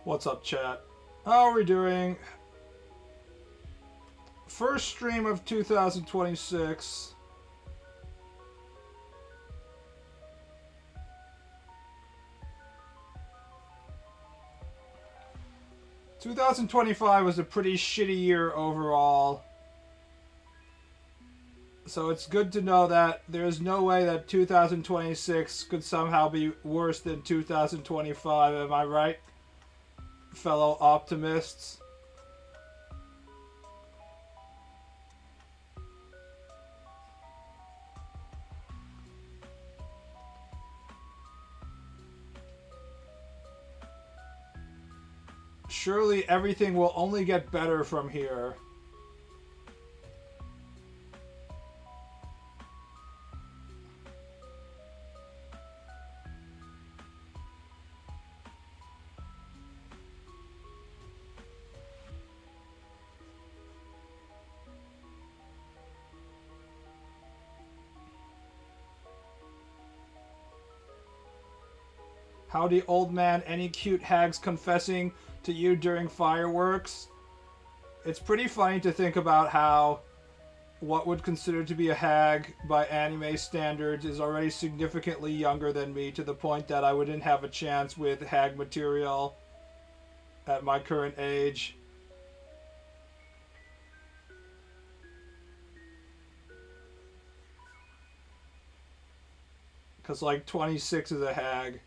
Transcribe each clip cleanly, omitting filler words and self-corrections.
What's up, chat? How are we doing? First stream of 2026. ...2025 was a pretty shitty year overall. So it's good to know that there's no way that 2026 could somehow be worse than 2025, am I right, fellow optimists? Surely everything will only get better from here. Howdy, old man. Any cute hags confessing to you during fireworks? It's pretty funny to think about how what would consider to be a hag by anime standards is already significantly younger than me, to the point that I wouldn't have a chance with hag material at my current age. Because, like, 26 is a hag.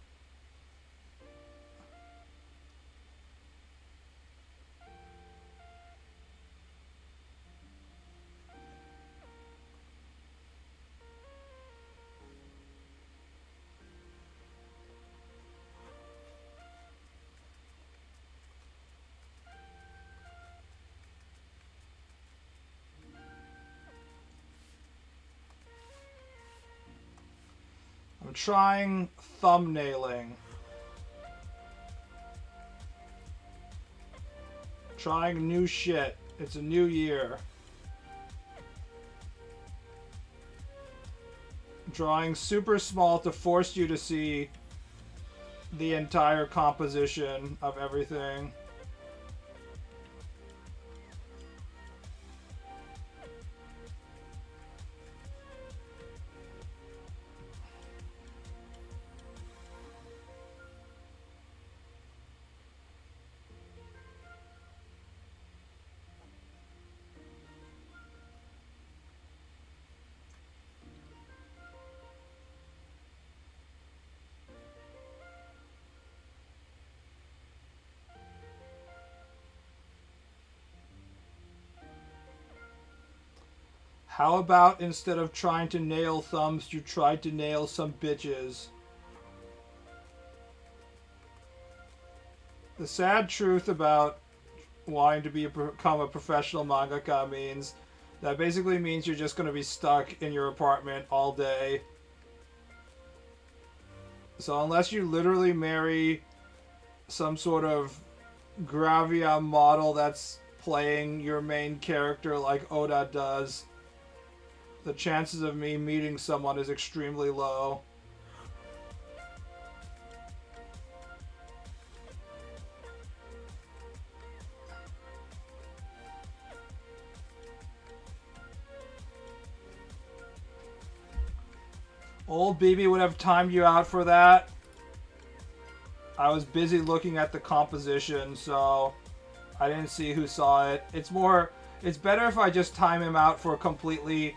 I'm trying thumbnailing. Trying new shit. It's a new year. Drawing super small to force you to see the entire composition of everything. How about instead of trying to nail thumbs, you tried to nail some bitches? The sad truth about wanting to become a professional mangaka means that basically means you're just going to be stuck in your apartment all day. So unless you literally marry some sort of Gravia model that's playing your main character like Oda does, the chances of me meeting someone is extremely low. Old BB would have timed you out for that. I was busy looking at the composition, so I didn't see who saw it. It's better if I just time him out for completely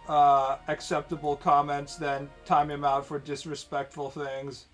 acceptable comments than time him out for disrespectful things.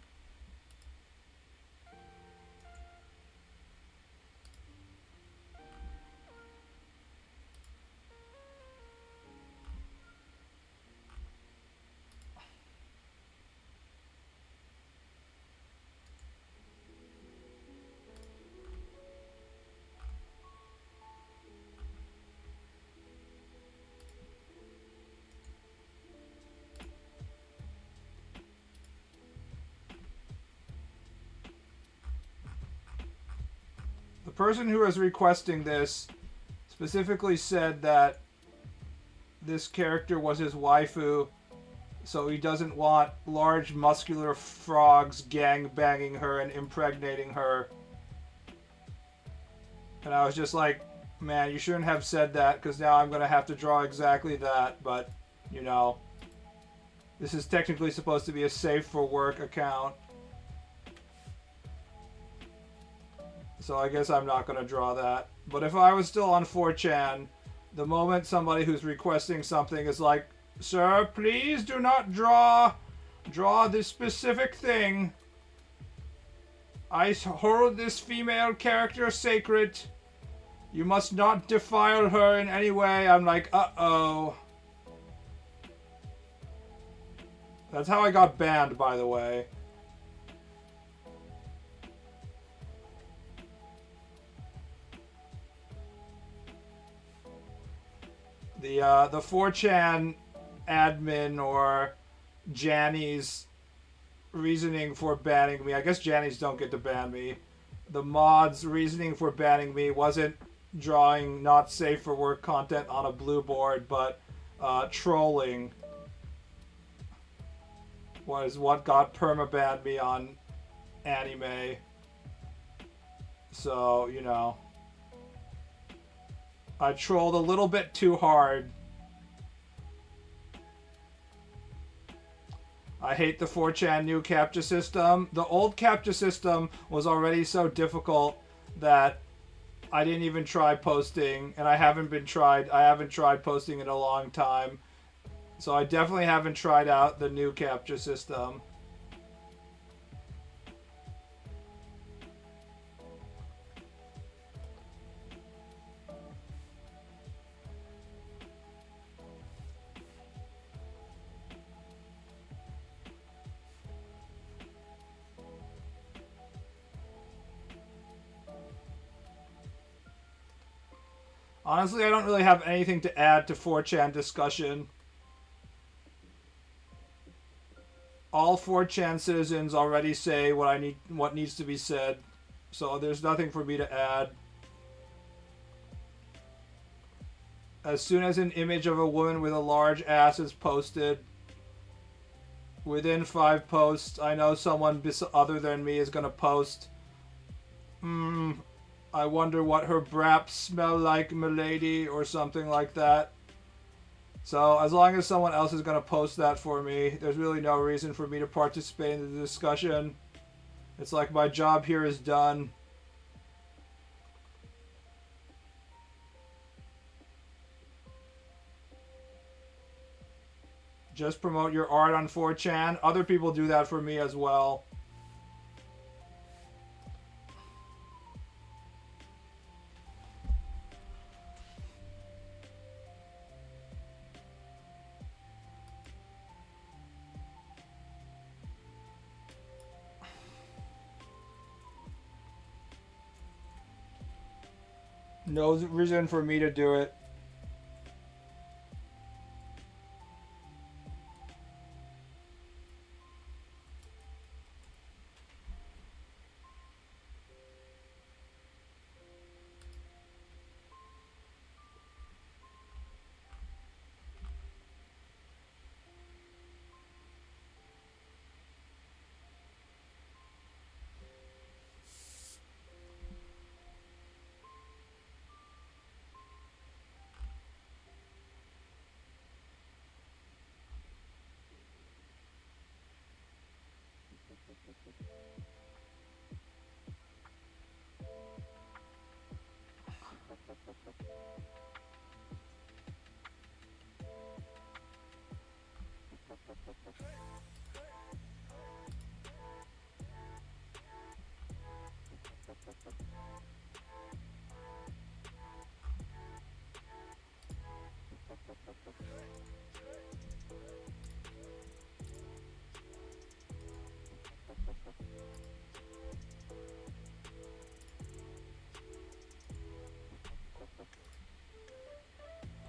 person who is requesting this specifically said that this character was his waifu, so he doesn't want large muscular frogs gang banging her and impregnating her. And I was just like, man, you shouldn't have said that, because now I'm going to have to draw exactly that, but, you know, this is technically supposed to be a safe for work account. So I guess I'm not going to draw that. But if I was still on 4chan, the moment somebody who's requesting something is like, sir, please do not draw this specific thing. I hold this female character sacred. You must not defile her in any way. I'm like, uh-oh. That's how I got banned, by the way. The 4chan admin or Janny's reasoning for banning me. I guess Janny's don't get to ban me. The mod's reasoning for banning me wasn't drawing not safe for work content on a blue board, but trolling was what got permabanned me on anime. So, you know, I trolled a little bit too hard. I hate the 4chan new captcha system. The old captcha system was already so difficult that I didn't even try posting, and I haven't tried posting in a long time. So I definitely haven't tried out the new captcha system. Honestly, I don't really have anything to add to 4chan discussion. All 4chan citizens already say what needs to be said, so there's nothing for me to add. As soon as an image of a woman with a large ass is posted, within 5 posts, I know someone other than me is gonna post, I wonder what her braps smell like, milady, or something like that. So as long as someone else is going to post that for me, there's really no reason for me to participate in the discussion. It's like my job here is done. Just promote your art on 4chan. Other people do that for me as well. No reason for me to do it.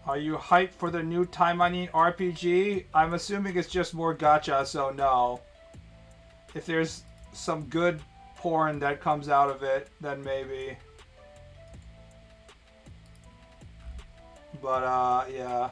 Are you hyped for the new Taimanin RPG? I'm assuming it's just more gacha, so no. If there's some good porn that comes out of it, then maybe. But yeah.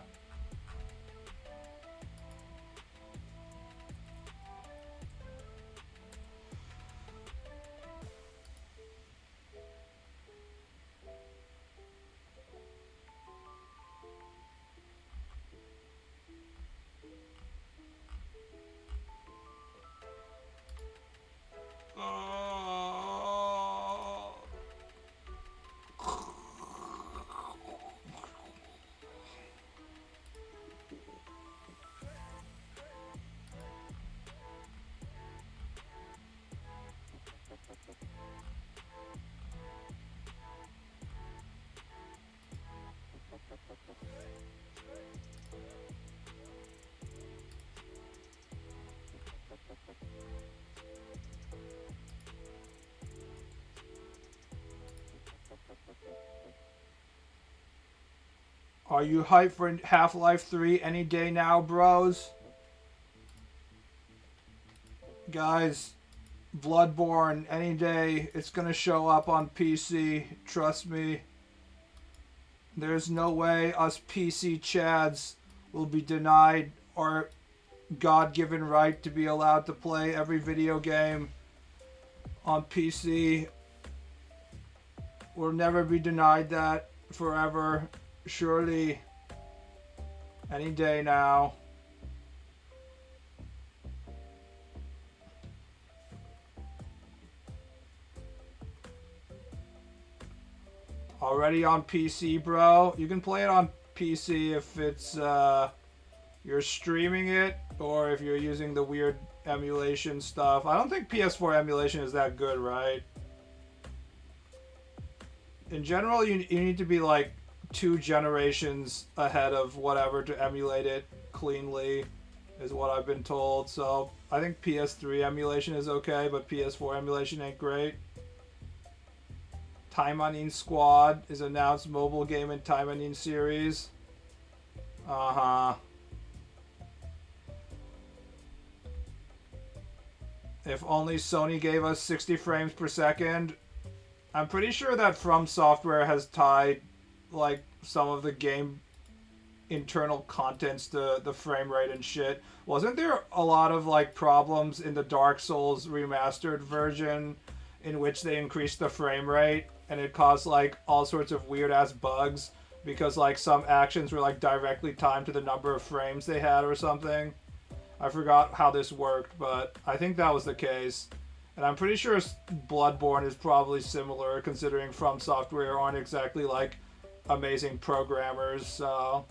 Are you hyped for Half-Life 3 any day now, bros? Guys, Bloodborne any day. It's gonna show up on PC. Trust me. There's no way us PC Chads will be denied our God-given right to be allowed to play every video game on PC. We'll never be denied that forever. Surely, any day now. Already on PC, bro. You can play it on PC if it's you're streaming it or if you're using the weird emulation stuff. I don't think PS4 emulation is that good, right? In general, you need to be like 2 generations ahead of whatever to emulate it cleanly, is what I've been told. So I think PS3 emulation is okay, but PS4 emulation ain't great. Taimanin Squad is announced mobile game in Taimanin series. Uh-huh. If only Sony gave us 60 frames per second. I'm pretty sure that From Software has tied like some of the game internal contents to the frame rate and shit. Wasn't there a lot of like problems in the Dark Souls remastered version in which they increased the frame rate and it caused like all sorts of weird ass bugs because like some actions were like directly timed to the number of frames they had or something? I forgot how this worked, but I think that was the case. And I'm pretty sure Bloodborne is probably similar, considering From Software aren't exactly like amazing programmers, so.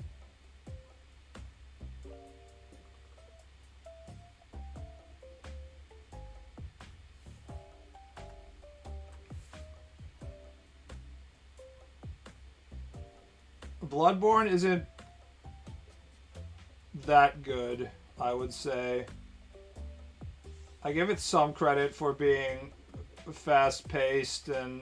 Bloodborne isn't that good, I would say. I give it some credit for being fast-paced and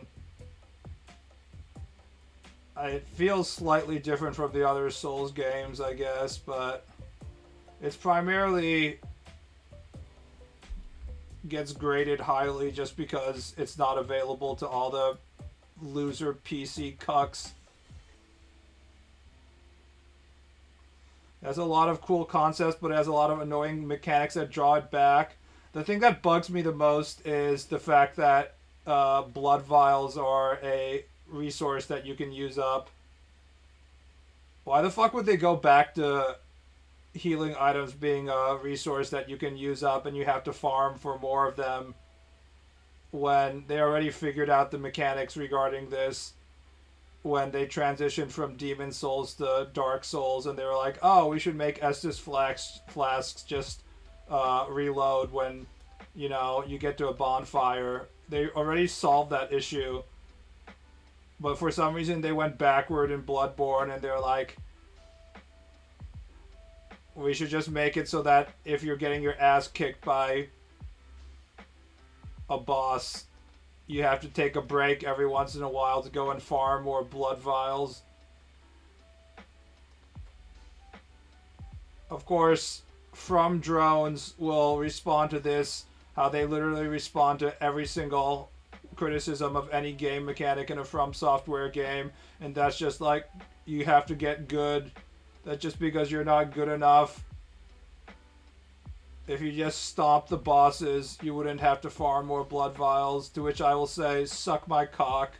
it feels slightly different from the other Souls games, I guess, but it's primarily gets graded highly just because it's not available to all the loser PC cucks. It has a lot of cool concepts, but it has a lot of annoying mechanics that draw it back. The thing that bugs me the most is the fact that blood vials are a resource that you can use up. Why the fuck would they go back to healing items being a resource that you can use up and you have to farm for more of them when they already figured out the mechanics regarding this when they transitioned from Demon Souls to Dark Souls and they were like, oh, we should make Estus flasks just reload when, you know, you get to a bonfire. They already solved that issue. But for some reason they went backward in Bloodborne and they're like, we should just make it so that if you're getting your ass kicked by a boss, you have to take a break every once in a while to go and farm more blood vials. Of course, From Drones will respond to this how they literally respond to every single criticism of any game mechanic in a From Software game, and that's just like, you have to get good. That just because you're not good enough, if you just stomp the bosses, you wouldn't have to farm more blood vials. To which I will say, suck my cock,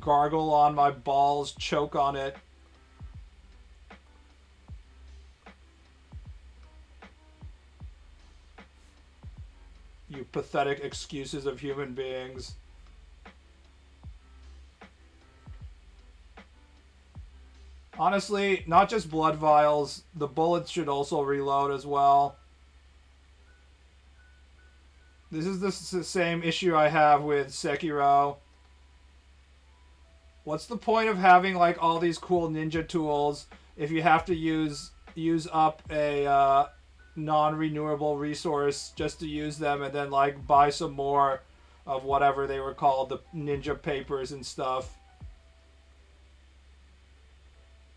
gargle on my balls, choke on it. You pathetic excuses of human beings. Honestly, not just blood vials, the bullets should also reload as well. This is the same issue I have with Sekiro. What's the point of having like all these cool ninja tools if you have to use up a non-renewable resource just to use them and then like buy some more of whatever they were called, the ninja papers and stuff?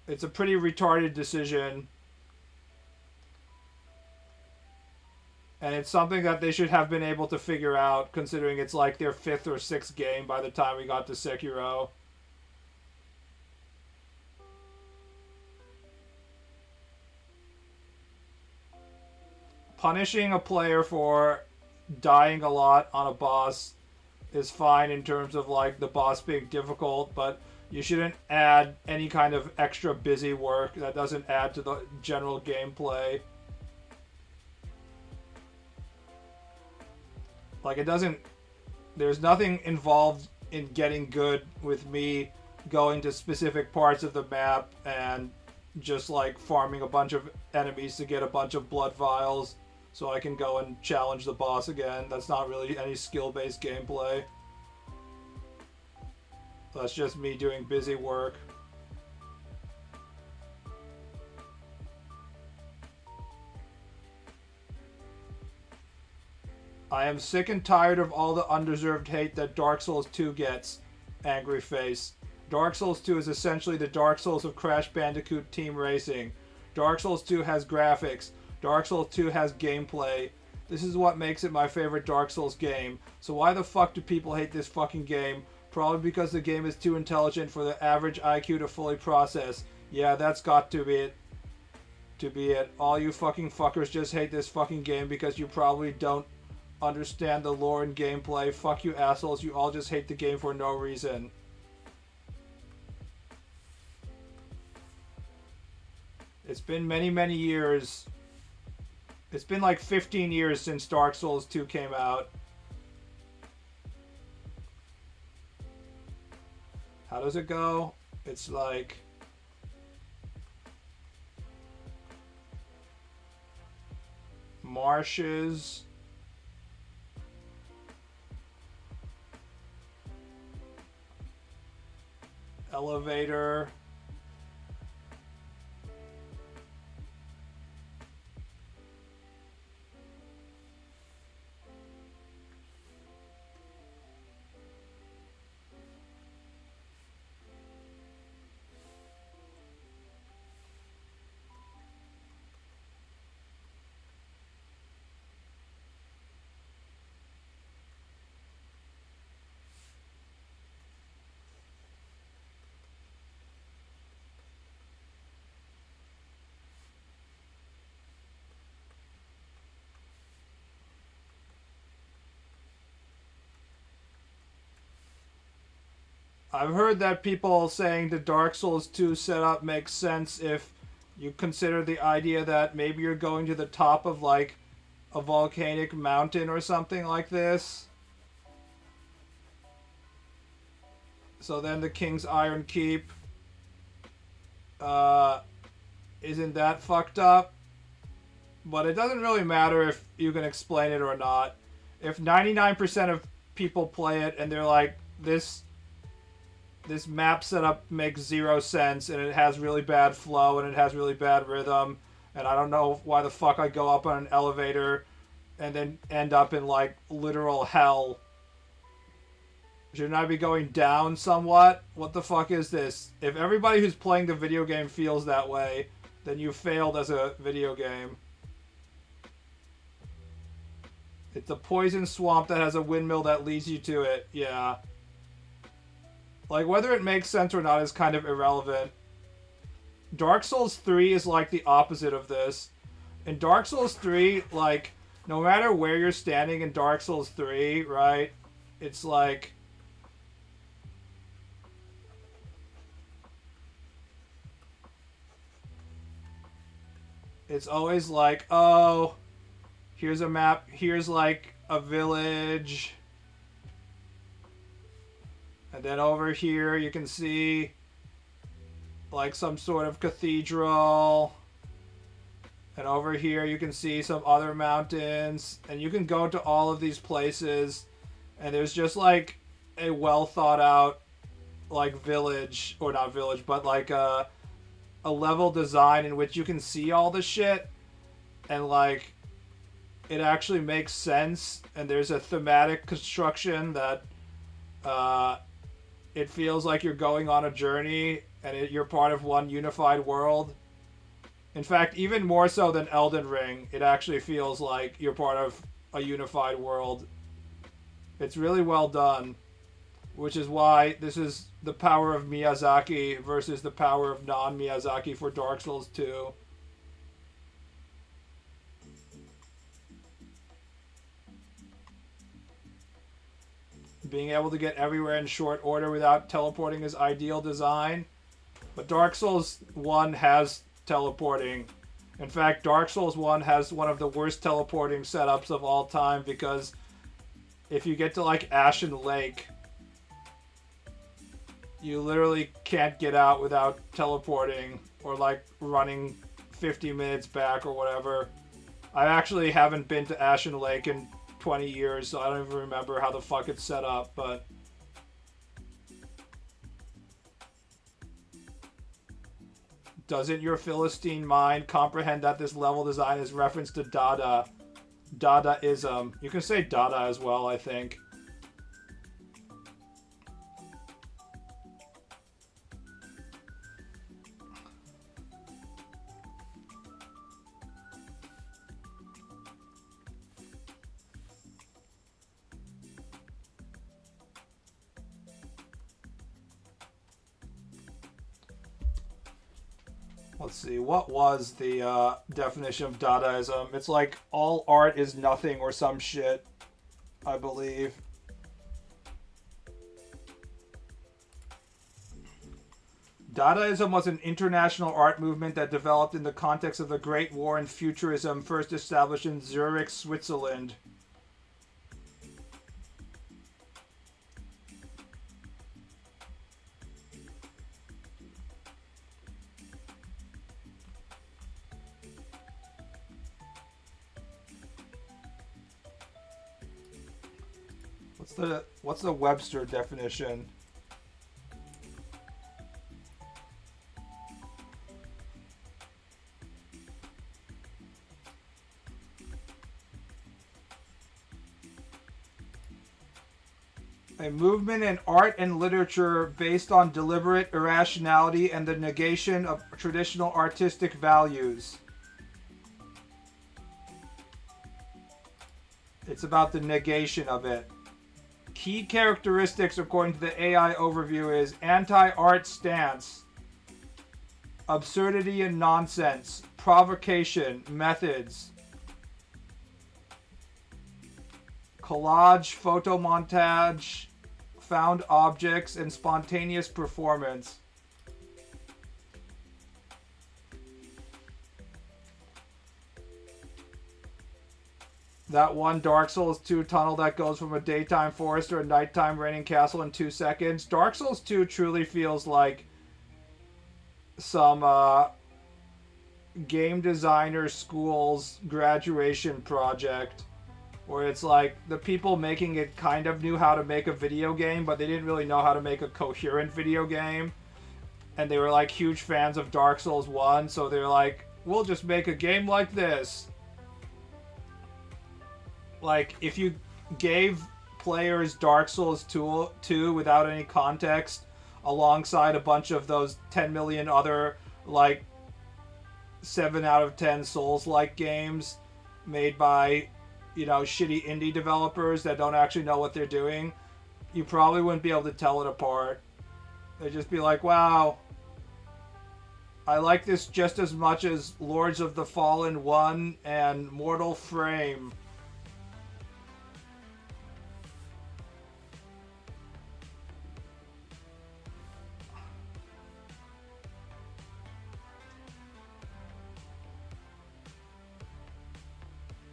It's a pretty retarded decision. And it's something that they should have been able to figure out, considering it's like their 5th or 6th game by the time we got to Sekiro. Punishing a player for dying a lot on a boss is fine in terms of like the boss being difficult, but you shouldn't add any kind of extra busy work that doesn't add to the general gameplay. Like, it doesn't... There's nothing involved in getting good with me going to specific parts of the map and just, like, farming a bunch of enemies to get a bunch of blood vials so I can go and challenge the boss again. That's not really any skill-based gameplay. That's just me doing busy work. I am sick and tired of all the undeserved hate that Dark Souls 2 gets, angry face. Dark Souls 2 is essentially the Dark Souls of Crash Bandicoot Team Racing. Dark Souls 2 has graphics. Dark Souls 2 has gameplay. This is what makes it my favorite Dark Souls game. So why the fuck do people hate this fucking game? Probably because the game is too intelligent for the average IQ to fully process. Yeah, that's got to be it. To be it. All you fucking fuckers just hate this fucking game because you probably don't understand the lore and gameplay. Fuck you assholes, you all just hate the game for no reason. It's been many, many years. It's been like 15 years since Dark Souls 2 came out. How does it go? It's like... marshes... elevator. I've heard that people saying the Dark Souls 2 setup makes sense if you consider the idea that maybe you're going to the top of like a volcanic mountain or something like this. So then the King's Iron Keep isn't that fucked up? But it doesn't really matter if you can explain it or not. If 99% of people play it and they're like, this map setup makes zero sense and it has really bad flow and it has really bad rhythm and I don't know why the fuck I go up on an elevator and then end up in like literal hell. Shouldn't I be going down somewhat? What the fuck is this? If everybody who's playing the video game feels that way, then you failed as a video game. It's a poison swamp that has a windmill that leads you to it. Yeah. Like, whether it makes sense or not is kind of irrelevant. Dark Souls 3 is like the opposite of this. In Dark Souls 3, like, no matter where you're standing in Dark Souls 3, right? It's like... It's always like, oh, here's a map, here's like a village. And then over here you can see like some sort of cathedral. And over here you can see some other mountains. And you can go to all of these places. And there's just like a well thought out like village, or not village, but like a level design in which you can see all the shit. And like it actually makes sense. And there's a thematic construction that it feels like you're going on a journey and you're part of one unified world. In fact, even more so than Elden Ring, it actually feels like you're part of a unified world. It's really well done, which is why this is the power of Miyazaki versus the power of non-Miyazaki for Dark Souls 2. Being able to get everywhere in short order without teleporting is ideal design. But Dark Souls 1 has teleporting. In fact, Dark Souls 1 has one of the worst teleporting setups of all time, because if you get to like Ashen Lake, you literally can't get out without teleporting or like running 50 minutes back or whatever. I actually haven't been to Ashen Lake in 20 years, so I don't even remember how the fuck it's set up, but... Doesn't your Philistine mind comprehend that this level design is reference to Dada? Dadaism. You can say Dada as well, I think. Let's see, what was the definition of Dadaism? It's like all art is nothing or some shit, I believe. Dadaism was an international art movement that developed in the context of the Great War and Futurism, first established in Zurich, Switzerland. What's the Webster definition? A movement in art and literature based on deliberate irrationality and the negation of traditional artistic values. It's about the negation of it. Key characteristics, according to the AI overview, is anti-art stance, absurdity and nonsense, provocation, methods, collage, photo montage, found objects, and spontaneous performance. That one Dark Souls 2 tunnel that goes from a daytime forest to a nighttime raining castle in 2 seconds. Dark Souls 2 truly feels like some game designer school's graduation project, where it's like the people making it kind of knew how to make a video game, but they didn't really know how to make a coherent video game. And they were like huge fans of Dark Souls 1, so they're like, we'll just make a game like this. Like, if you gave players Dark Souls 2 without any context, alongside a bunch of those 10 million other, like, 7 out of 10 Souls-like games made by, you know, shitty indie developers that don't actually know what they're doing, you probably wouldn't be able to tell it apart. They'd just be like, wow, I like this just as much as Lords of the Fallen 1 and Mortal Frame.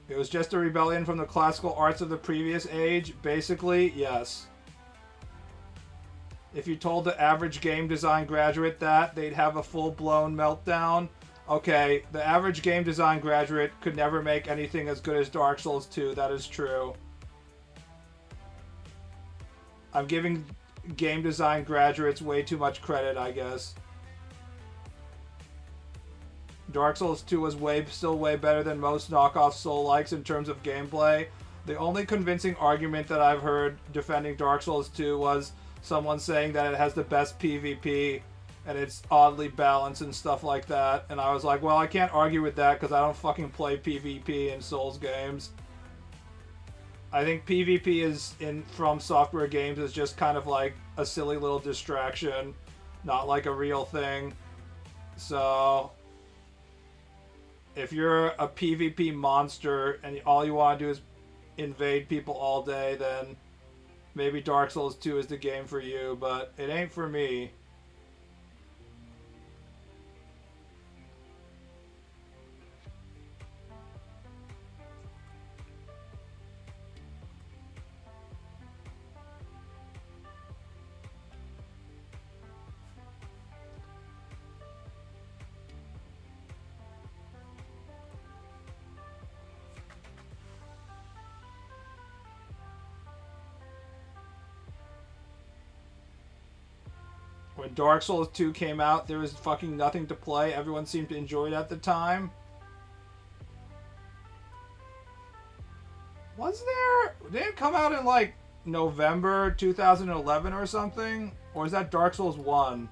It was just a rebellion from the classical arts of the previous age? Basically, yes. If you told the average game design graduate that, they'd have a full-blown meltdown. Okay, the average game design graduate could never make anything as good as Dark Souls 2, that is true. I'm giving game design graduates way too much credit, I guess. Dark Souls 2 was still way better than most knockoff Soul-likes in terms of gameplay. The only convincing argument that I've heard defending Dark Souls 2 was someone saying that it has the best PvP and it's oddly balanced and stuff like that. And I was like, well, I can't argue with that because I don't fucking play PvP in Souls games. I think PvP from Software games is just kind of like a silly little distraction, not like a real thing. So if you're a PvP monster and all you want to do is invade people all day, then maybe Dark Souls 2 is the game for you, but it ain't for me. When Dark Souls 2 came out, there was fucking nothing to play. Everyone seemed to enjoy it at the time. Was there? Did it come out in like November 2011 or something? Or is that Dark Souls 1?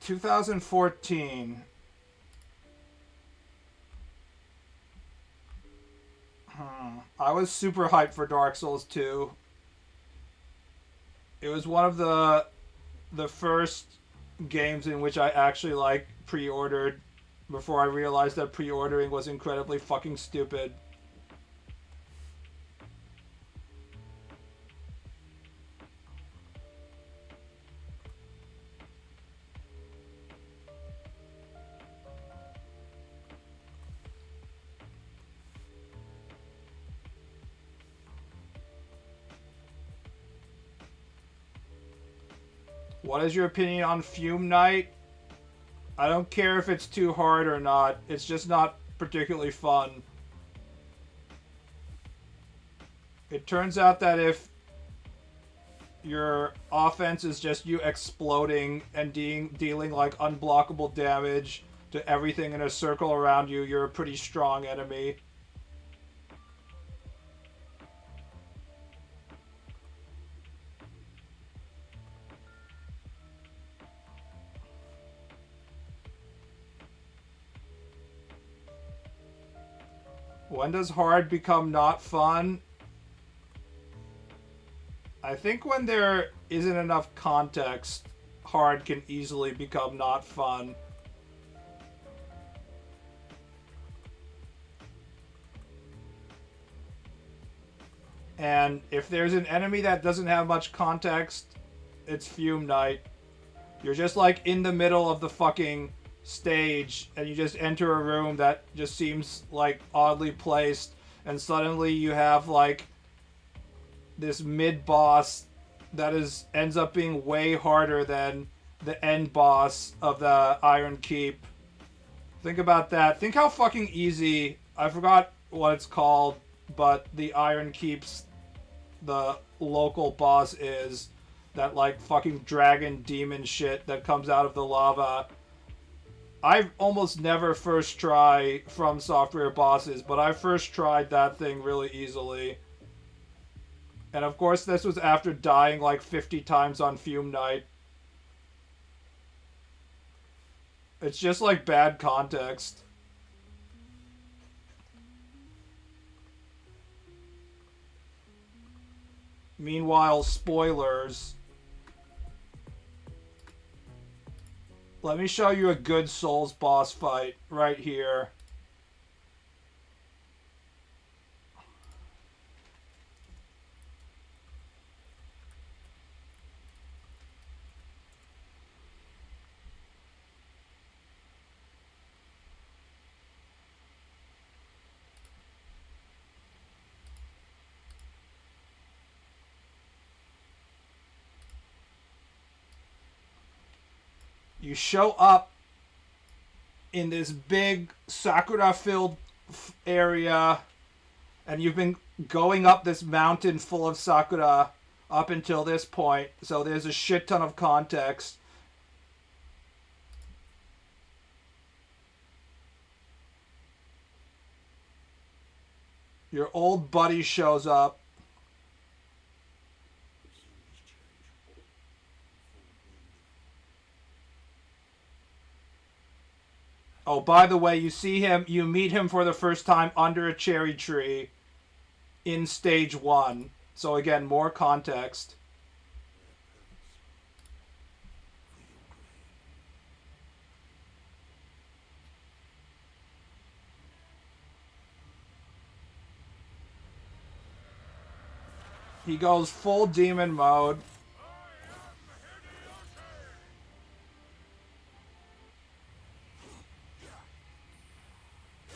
(2014). I was super hyped for Dark Souls 2. It was one of the first games in which I actually like pre-ordered before I realized that pre-ordering was incredibly fucking stupid. What is your opinion on Fume Night? I don't care if it's too hard or not. It's just not particularly fun. It turns out that if your offense is just you exploding and dealing like unblockable damage to everything in a circle around you, you're a pretty strong enemy. When does hard become not fun? I think when there isn't enough context, hard can easily become not fun. And if there's an enemy that doesn't have much context, it's Fume Night. You're just like in the middle of the fucking stage and you just enter a room that just seems like oddly placed and suddenly you have like this mid-boss that ends up being way harder than the end boss of the Iron Keep. Think about that. Think how fucking easy, I forgot what it's called, but the Iron Keep's the local boss is that like fucking dragon demon shit that comes out of the lava. I almost never first try From Software bosses, but I first tried that thing really easily. And of course this was after dying like 50 times on Fume Night. It's just like bad context. Meanwhile, spoilers. Let me show you a good Souls boss fight right here. You show up in this big Sakura-filled area, and you've been going up this mountain full of Sakura up until this point, so there's a shit ton of context. Your old buddy shows up. Oh, by the way, you meet him for the first time under a cherry tree in stage 1. So again, more context. He goes full demon mode.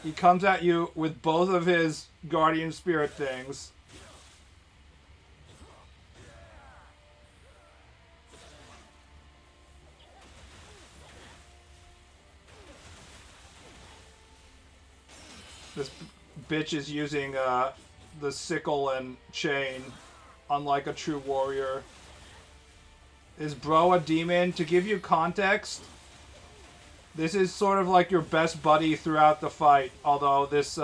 He comes at you with both of his guardian spirit things. This bitch is using the sickle and chain, unlike a true warrior. Is bro a demon? To give you context, this is sort of like your best buddy throughout the fight, although this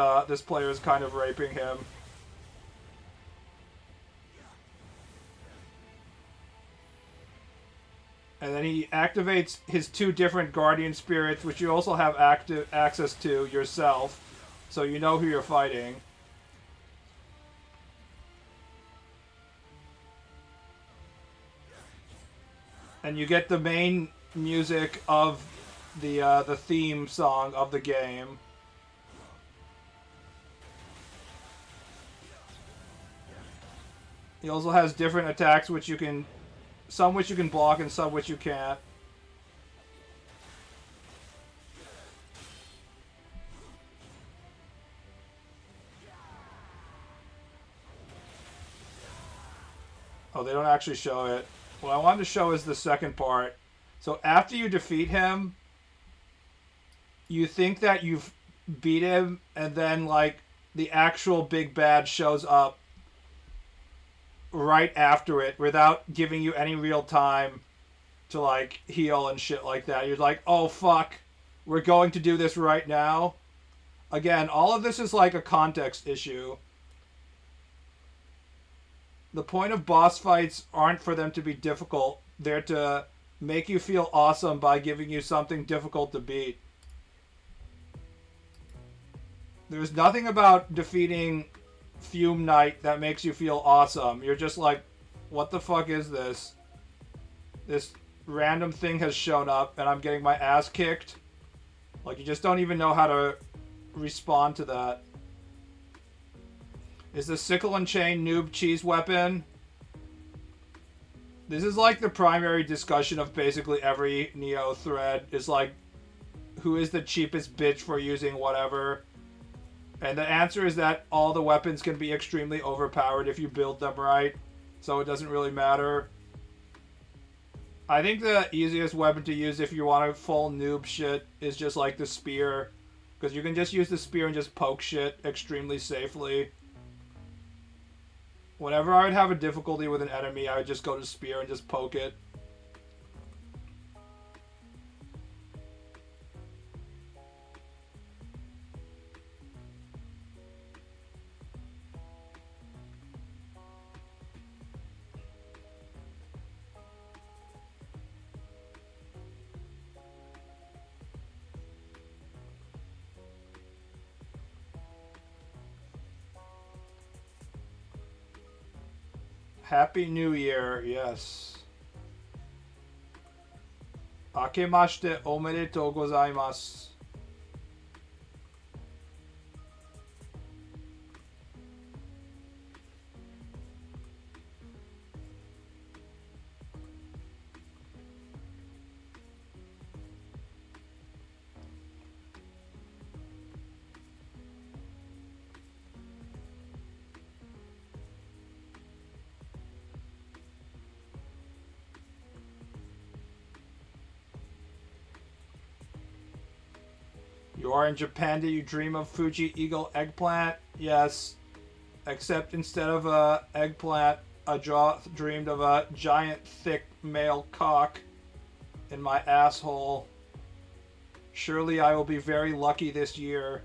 player is kind of raping him. And then he activates his 2 different guardian spirits, which you also have access to yourself, so you know who you're fighting. And you get the main music of the theme song of the game. He also has different attacks some which you can block and some which you can't. Oh, they don't actually show it. What I wanted to show is the second part. So after you defeat him, you think that you've beat him, and then, like, the actual big bad shows up right after it without giving you any real time to, like, heal and shit like that. You're like, oh, fuck, we're going to do this right now. Again, all of this is like a context issue. The point of boss fights aren't for them to be difficult. They're to make you feel awesome by giving you something difficult to beat. There's nothing about defeating Fume Knight that makes you feel awesome. You're just like, what the fuck is this? This random thing has shown up and I'm getting my ass kicked. Like, you just don't even know how to respond to that. Is the sickle and chain noob cheese weapon? This is like the primary discussion of basically every Neo thread. Is like, who is the cheapest bitch for using whatever? And the answer is that all the weapons can be extremely overpowered if you build them right. So it doesn't really matter. I think the easiest weapon to use if you want to full noob shit is just like the spear. Because you can just use the spear and just poke shit extremely safely. Whenever I would have a difficulty with an enemy, I would just go to spear and just poke it. Happy New Year, yes. 明けましておめでとうございます。You are in Japan. Do you dream of Fuji Eagle eggplant? Yes. Except instead of a eggplant, I dreamed of a giant, thick male cock in my asshole. Surely I will be very lucky this year.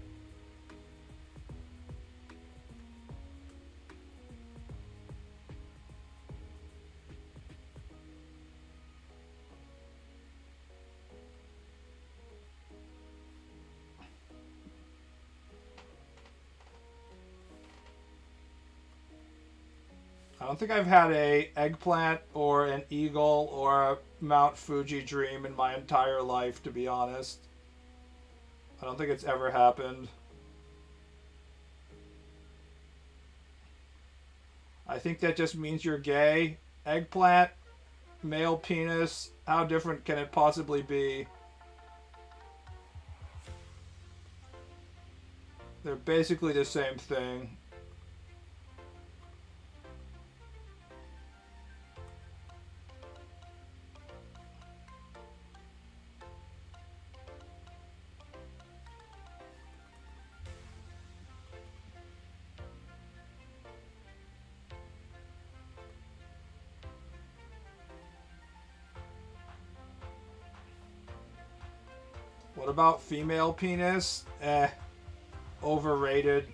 I don't think I've had a eggplant or an eagle or a Mount Fuji dream in my entire life, to be honest. I don't think it's ever happened. I think that just means you're gay. Eggplant, male penis, how different can it possibly be? They're basically the same thing. What about female penis? Overrated.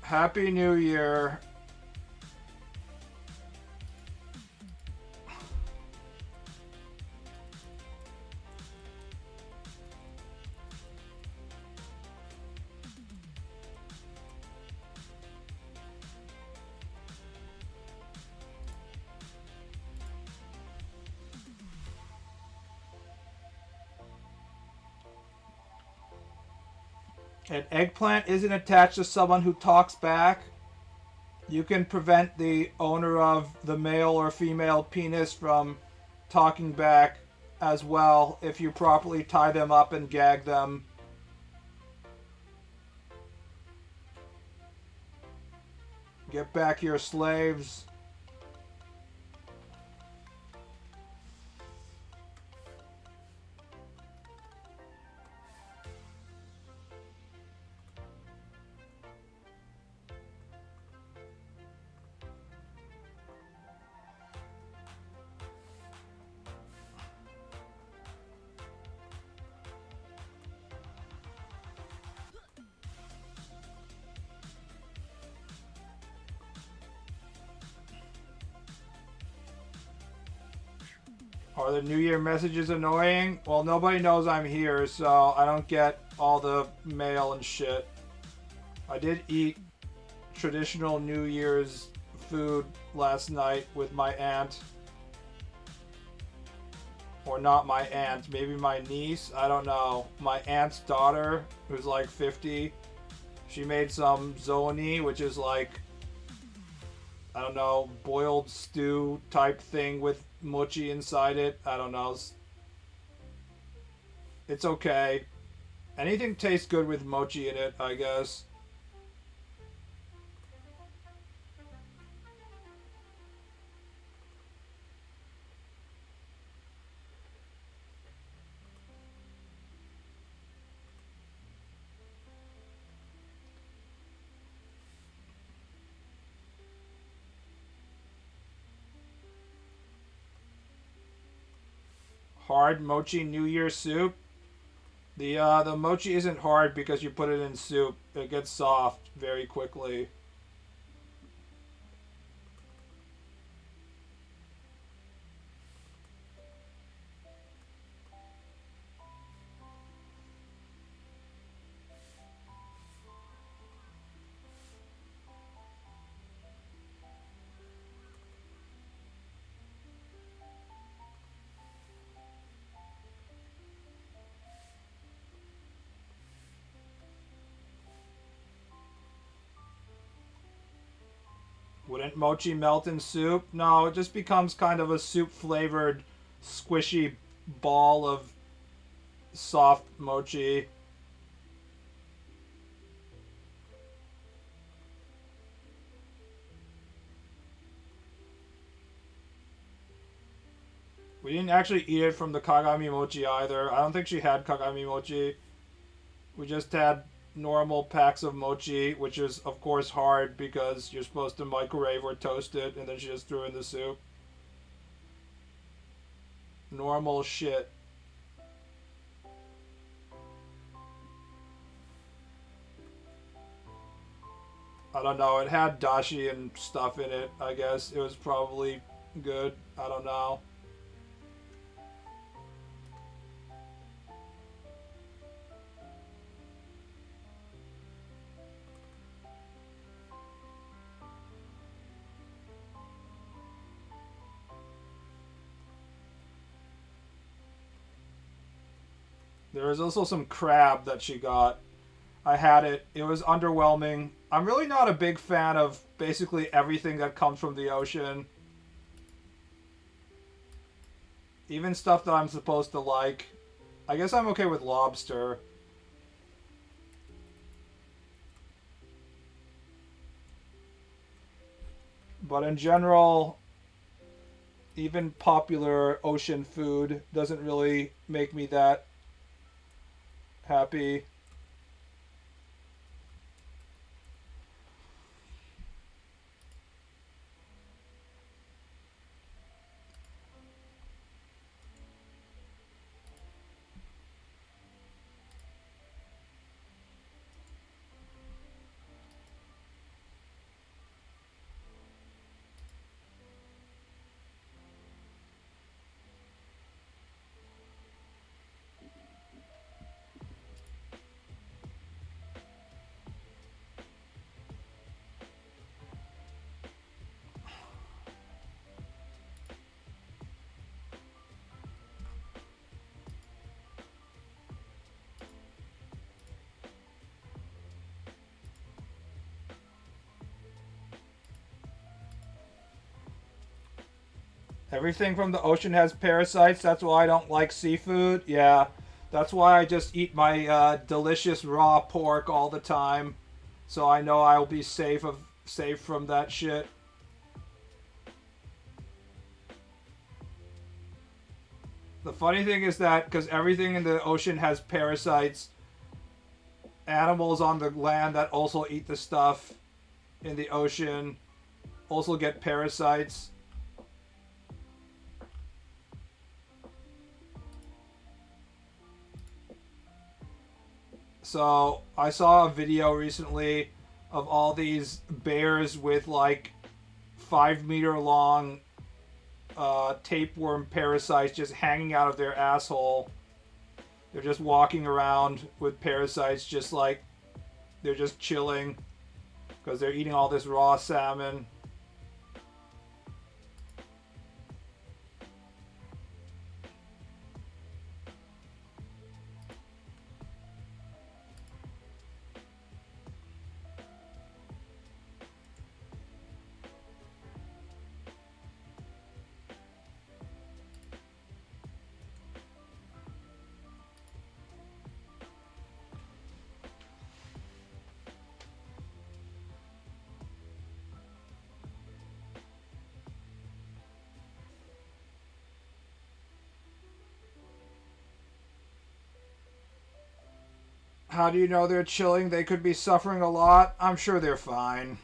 Happy New Year. An eggplant isn't attached to someone who talks back. You can prevent the owner of the male or female penis from talking back as well if you properly tie them up and gag them. Get back your slaves. Are the New Year messages annoying? Well, nobody knows I'm here, so I don't get all the mail and shit. I did eat traditional New Year's food last night with my aunt. Or not my aunt, maybe my niece, I don't know. My aunt's daughter, who's like 50, she made some zoni, which is like, I don't know, boiled stew type thing with mochi inside it. I don't know. It's okay. Anything tastes good with mochi in it, I guess. Hard mochi New Year soup. The mochi isn't hard because you put it in soup. It gets soft very quickly. Wouldn't mochi melt in soup? No, it just becomes kind of a soup flavored, squishy ball of soft mochi. We didn't actually eat it from the Kagami mochi either. I don't think she had Kagami mochi. We just had normal packs of mochi, which is, of course, hard because you're supposed to microwave or toast it, and then she just threw in the soup. Normal shit. I don't know. It had dashi and stuff in it, I guess. It was probably good. I don't know. There was also some crab that she got. I had it. It was underwhelming. I'm really not a big fan of basically everything that comes from the ocean. Even stuff that I'm supposed to like. I guess I'm okay with lobster. But in general, even popular ocean food doesn't really make me that happy. Everything from the ocean has parasites. That's why I don't like seafood. Yeah, that's why I just eat my delicious raw pork all the time, so I know I'll be safe from that shit. The funny thing is that because everything in the ocean has parasites, animals on the land that also eat the stuff in the ocean also get parasites. So I saw a video recently of all these bears with like 5 meter long tapeworm parasites just hanging out of their asshole. They're just walking around with parasites, just like they're just chilling because they're eating all this raw salmon. How do you know they're chilling? They could be suffering a lot. I'm sure they're fine.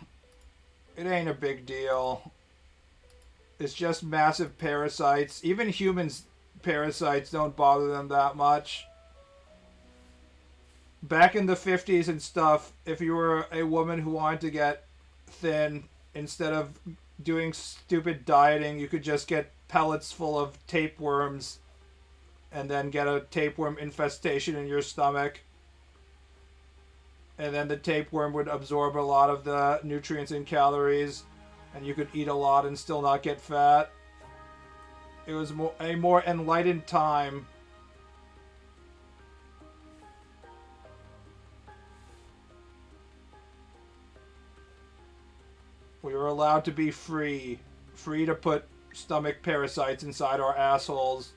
It ain't a big deal. It's just massive parasites. Even humans' parasites don't bother them that much. Back in the 50s and stuff, if you were a woman who wanted to get thin, instead of doing stupid dieting, you could just get pellets full of tapeworms and then get a tapeworm infestation in your stomach. And then the tapeworm would absorb a lot of the nutrients and calories, and you could eat a lot and still not get fat. It was a more enlightened time. We We're allowed to be free. Free to put stomach parasites inside our assholes.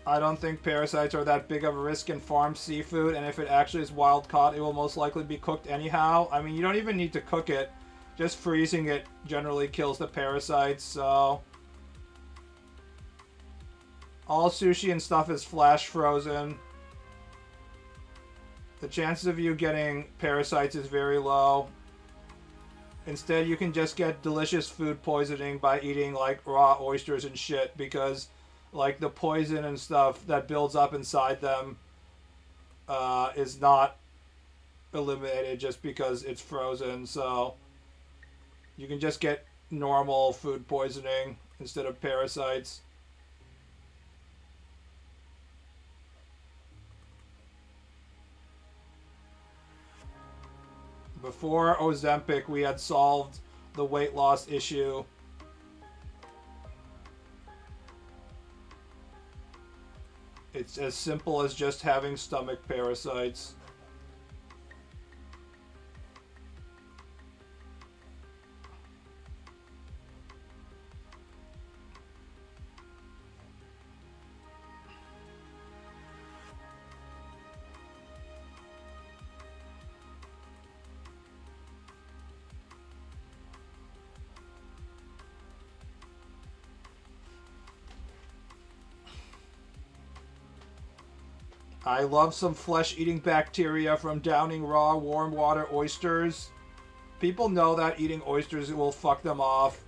I don't think parasites are that big of a risk in farmed seafood, and if it actually is wild caught, it will most likely be cooked anyhow. I mean, you don't even need to cook it. Just freezing it generally kills the parasites, so... All sushi and stuff is flash frozen. The chances of you getting parasites is very low. Instead, you can just get delicious food poisoning by eating, like, raw oysters and shit, because... like the poison and stuff that builds up inside them is not eliminated just because it's frozen, so you can just get normal food poisoning instead of parasites. Before Ozempic, we had solved the weight loss issue. It's as simple as just having stomach parasites. I love some flesh-eating bacteria from downing raw warm water oysters. People know that eating oysters will fuck them off.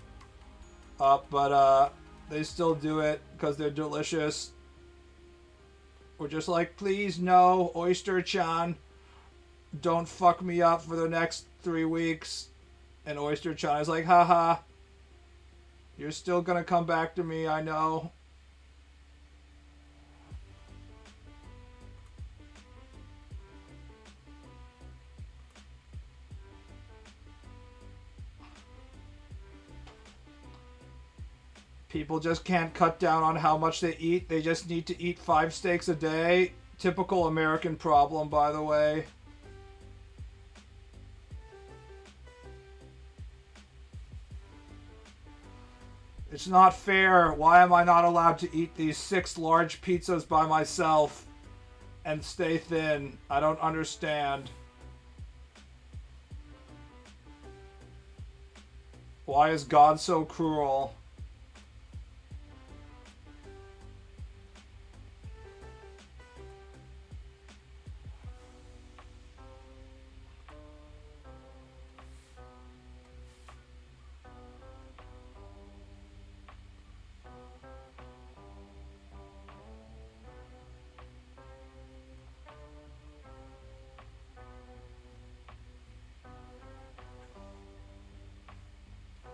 But they still do it because they're delicious. We're just like, please no, Oyster-chan, don't fuck me up for the next 3 weeks. And Oyster-chan is like, haha, you're still gonna come back to me, I know. People just can't cut down on how much they eat. They just need to eat 5 steaks a day. Typical American problem, by the way. It's not fair. Why am I not allowed to eat these 6 large pizzas by myself and stay thin? I don't understand. Why is God so cruel?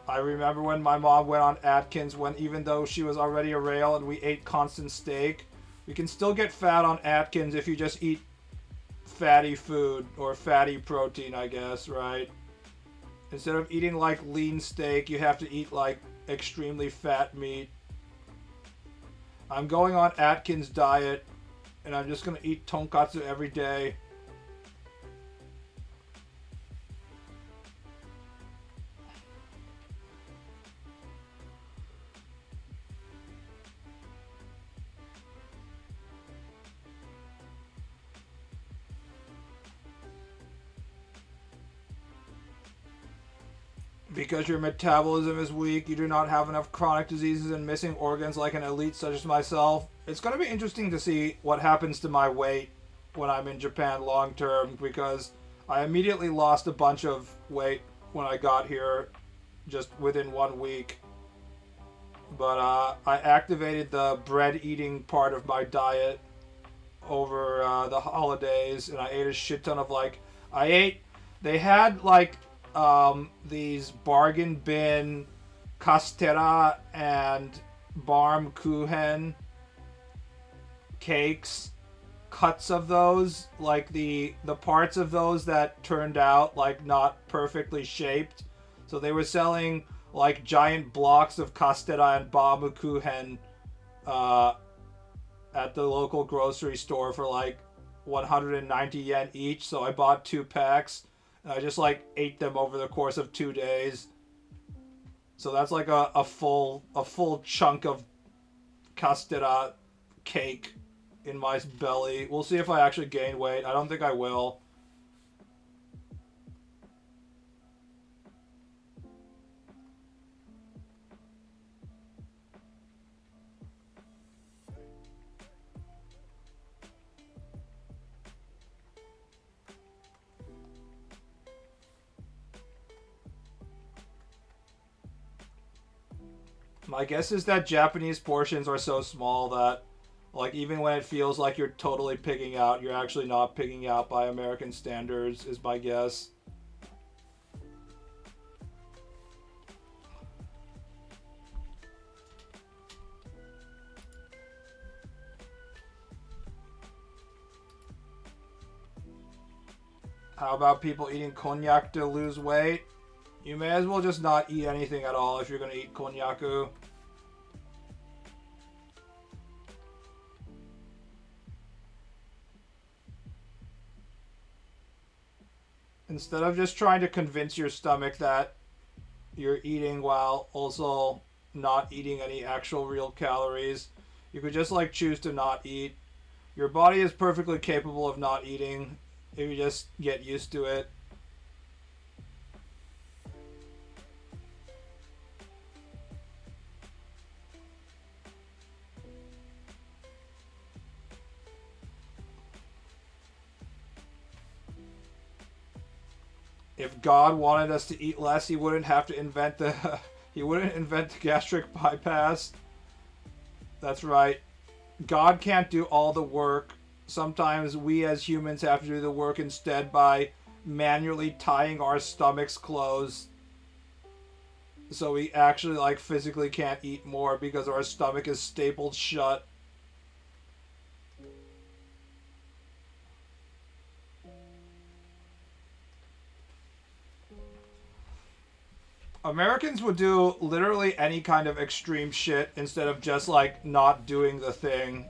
I remember when my mom went on Atkins, when even though she was already a rail and we ate constant steak, we can still get fat on Atkins if you just eat fatty food, or fatty protein, I guess, right? Instead of eating like lean steak, you have to eat like extremely fat meat. I'm going on Atkins diet, and I'm just gonna eat tonkatsu every day. Because your metabolism is weak, you do not have enough chronic diseases and missing organs like an elite such as myself. It's going to be interesting to see what happens to my weight when I'm in Japan long term, because I immediately lost a bunch of weight when I got here just within 1 week. But I activated the bread eating part of my diet over the holidays, and I ate a shit ton of they had these bargain bin castera and barm kuchen cakes, cuts of those, like the parts of those that turned out like not perfectly shaped. So they were selling like giant blocks of kastera and baumukuhen at the local grocery store for like 190 yen each. So I bought 2 packs and I just like ate them over the course of 2 days. So that's like a full chunk of kastera cake in my belly. We'll see if I actually gain weight. I don't think I will. My guess is that Japanese portions are so small that, like, even when it feels like you're totally pigging out, you're actually not pigging out by American standards, is my guess. How about people eating cognac to lose weight? You may as well just not eat anything at all if you're going to eat konjaku. Instead of just trying to convince your stomach that you're eating while also not eating any actual real calories, you could just like choose to not eat. Your body is perfectly capable of not eating if you just get used to it. If God wanted us to eat less, he wouldn't have to invent the he wouldn't invent the gastric bypass. That's right. God can't do all the work. Sometimes we as humans have to do the work instead by manually tying our stomachs closed. So we actually like physically can't eat more because our stomach is stapled shut. Americans would do literally any kind of extreme shit instead of just like not doing the thing.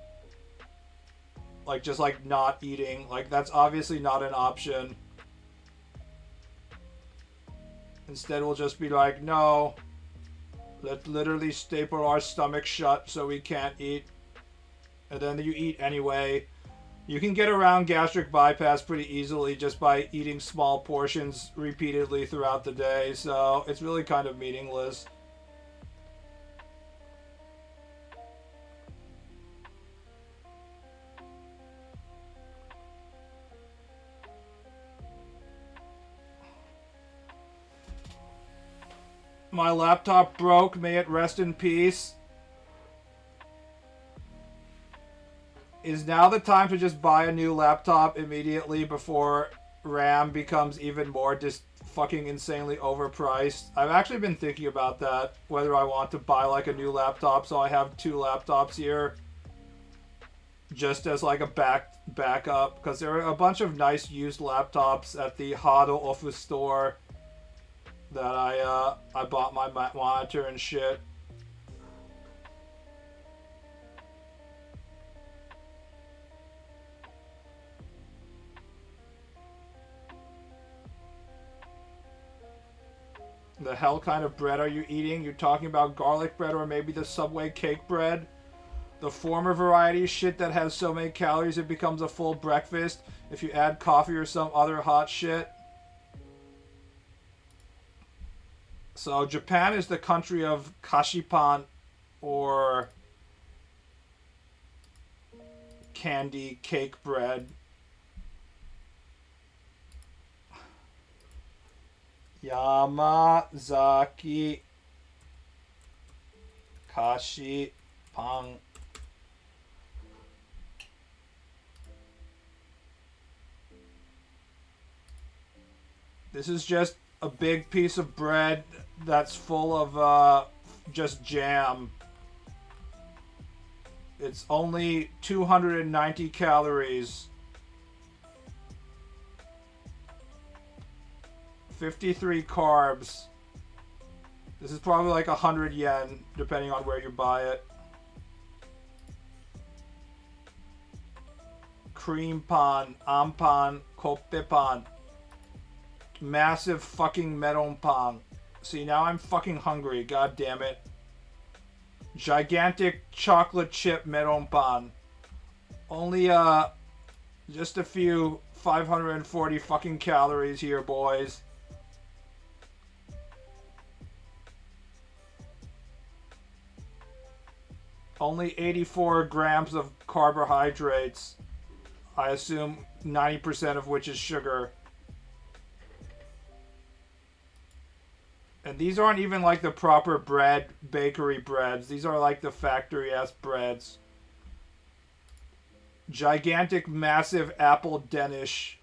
Like just like not eating. Like that's obviously not an option. Instead we'll just be like, no, let's literally staple our stomach shut so we can't eat. And then you eat anyway. You can get around gastric bypass pretty easily just by eating small portions repeatedly throughout the day, so it's really kind of meaningless. My laptop broke, may it rest in peace. Is now the time to just buy a new laptop immediately before RAM becomes even more just fucking insanely overpriced? I've actually been thinking about that, whether I want to buy like a new laptop, so I have 2 laptops here just as like a backup, because there are a bunch of nice used laptops at the Hado Ofu store that I bought my monitor and shit. The hell kind of bread are you eating? You're talking about garlic bread or maybe the Subway cake bread? The former variety is shit that has so many calories it becomes a full breakfast if you add coffee or some other hot shit. So Japan is the country of kashipan, or candy cake bread. Yamazaki kashipan. This is just a big piece of bread that's full of just jam. It's only 290 calories. 53 carbs. This is probably like 100 yen, depending on where you buy it. Cream pan, ampan, kopepan. Massive fucking melon pan. See, now I'm fucking hungry, god damn it. Gigantic chocolate chip melon pan. Only, just a few 540 fucking calories here, boys. Only 84 grams of carbohydrates. I assume 90% of which is sugar. And these aren't even like the proper bread, bakery breads. These are like the factory-ass breads. Gigantic, massive apple Danish.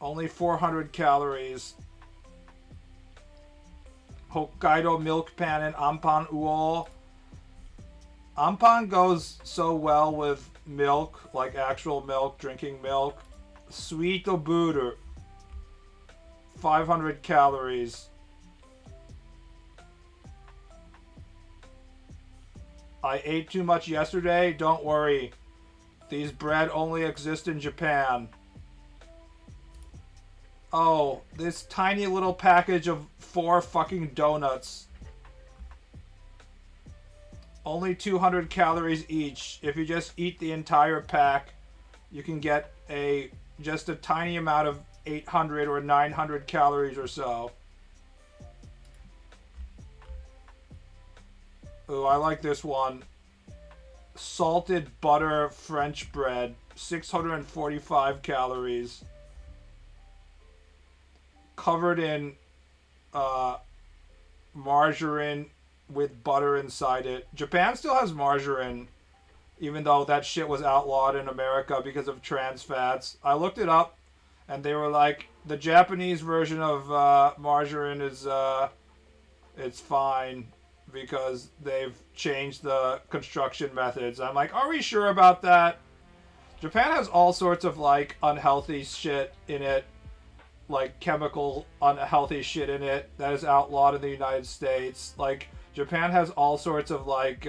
Only 400 calories. Hokkaido milk pan and ampan uo. Ampan goes so well with milk, like actual milk, drinking milk. Sweet butter. 500 calories. I ate too much yesterday. Don't worry. These bread only exist in Japan. Oh, this tiny little package of 4 fucking donuts. Only 200 calories each. If you just eat the entire pack, you can get just a tiny amount of 800 or 900 calories or so. Ooh, I like this one. Salted butter French bread. 645 calories. Covered in margarine with butter inside it. Japan still has margarine, even though that shit was outlawed in America because of trans fats. I looked it up, and they were like, the Japanese version of margarine is it's fine because they've changed the construction methods. I'm like, are we sure about that? Japan has all sorts of like unhealthy shit in it, like chemical unhealthy shit in it that is outlawed in the United States. Like, Japan has all sorts of like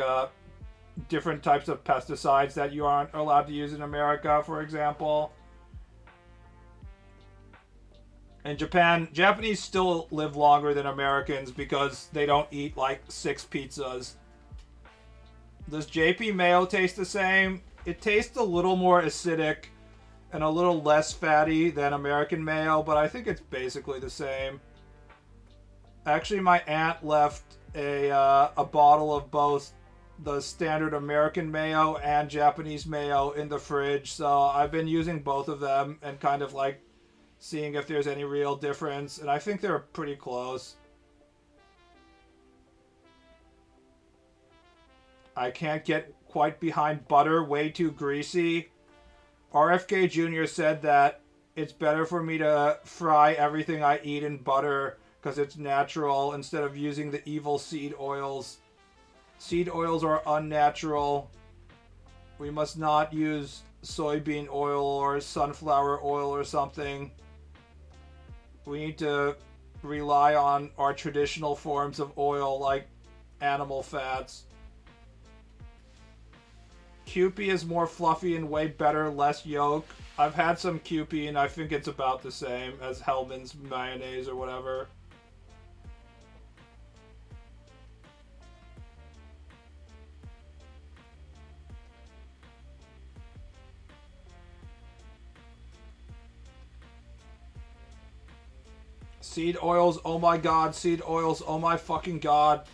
different types of pesticides that you aren't allowed to use in America, for example. In Japan, Japanese still live longer than Americans because they don't eat like 6 pizzas. Does JP Mayo taste the same? It tastes a little more acidic and a little less fatty than American mayo, but I think it's basically the same. Actually, my aunt left a bottle of both the standard American mayo and Japanese mayo in the fridge, so I've been using both of them and kind of like seeing if there's any real difference, and I think they're pretty close. I can't get quite behind butter, way too greasy. RFK Jr. said that it's better for me to fry everything I eat in butter because it's natural instead of using the evil seed oils. Seed oils are unnatural. We must not use soybean oil or sunflower oil or something. We need to rely on our traditional forms of oil like animal fats. Kewpie is more fluffy and way better, less yolk. I've had some Kewpie and I think it's about the same as Hellmann's mayonnaise or whatever. Seed oils, oh my god. Seed oils, oh my fucking god.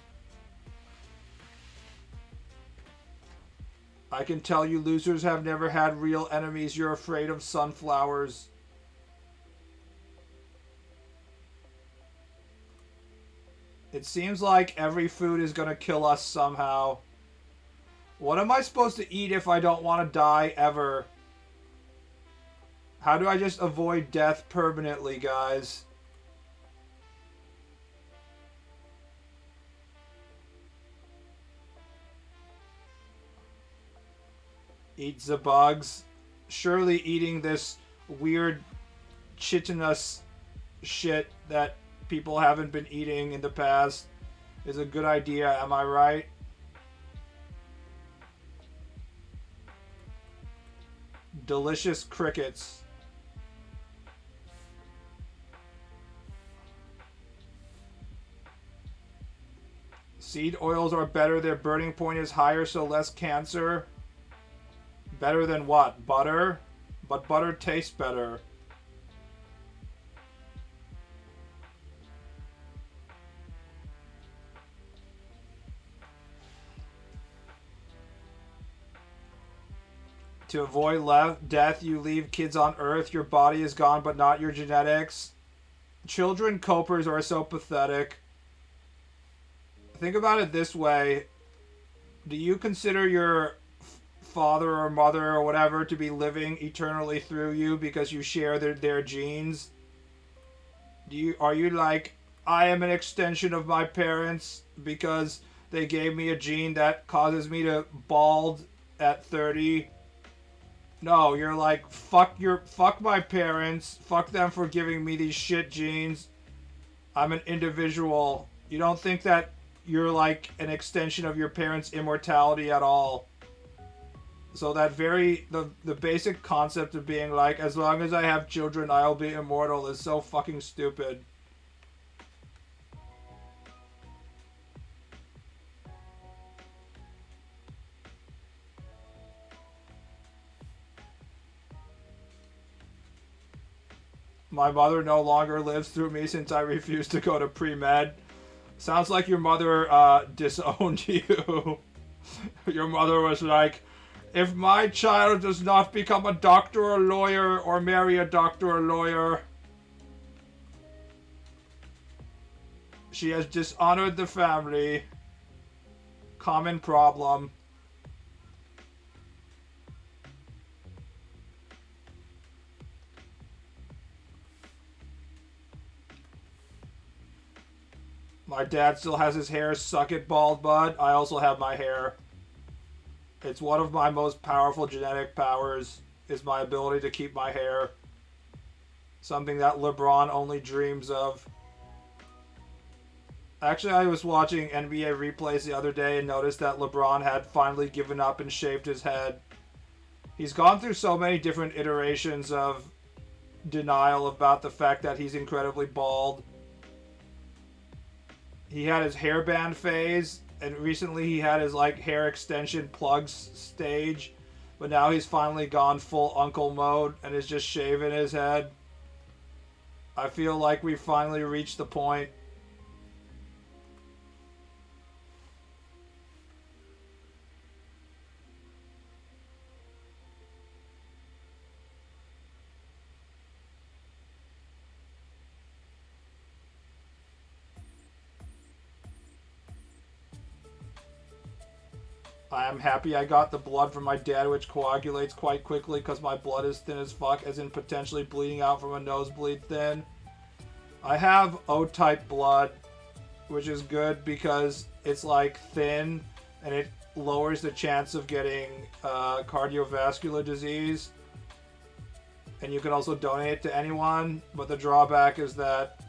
I can tell you losers have never had real enemies. You're afraid of sunflowers. It seems like every food is gonna kill us somehow. What am I supposed to eat if I don't want to die ever? How do I just avoid death permanently, guys? Eat the bugs. Surely eating this weird chitinous shit that people haven't been eating in the past is a good idea, am I right? Delicious crickets. Seed oils are better, their burning point is higher, so less cancer. Better than what? Butter? But butter tastes better. To avoid death, you leave kids on Earth. Your body is gone, but not your genetics. Children copers are so pathetic. Think about it this way. Do you consider your father or mother or whatever to be living eternally through you because you share their genes? Are you like, I am an extension of my parents because they gave me a gene that causes me to bald at 30? No, you're like, fuck my parents, fuck them for giving me these shit genes. I'm an individual. You don't think that you're like an extension of your parents' immortality at all. So that the basic concept of being like, as long as I have children, I'll be immortal is so fucking stupid. My mother no longer lives through me since I refused to go to pre-med. Sounds like your mother disowned you. Your mother was like, if my child does not become a doctor or lawyer or marry a doctor or lawyer, she has dishonored the family. Common problem. My dad still has his hair. Suck it, BaalBud. I also have my hair. It's one of my most powerful genetic powers, is my ability to keep my hair. Something that LeBron only dreams of. Actually, I was watching NBA replays the other day and noticed that LeBron had finally given up and shaved his head. He's gone through so many different iterations of denial about the fact that he's incredibly bald. He had his hairband phase, and recently he had his like hair extension plugs stage, but now he's finally gone full uncle mode and is just shaving his head. I feel like we finally reached the point. I am happy I got the blood from my dad, which coagulates quite quickly because my blood is thin as fuck, as in potentially bleeding out from a nosebleed thin. I have O-type blood, which is good because it's like thin and it lowers the chance of getting cardiovascular disease. And you can also donate it to anyone, but the drawback is that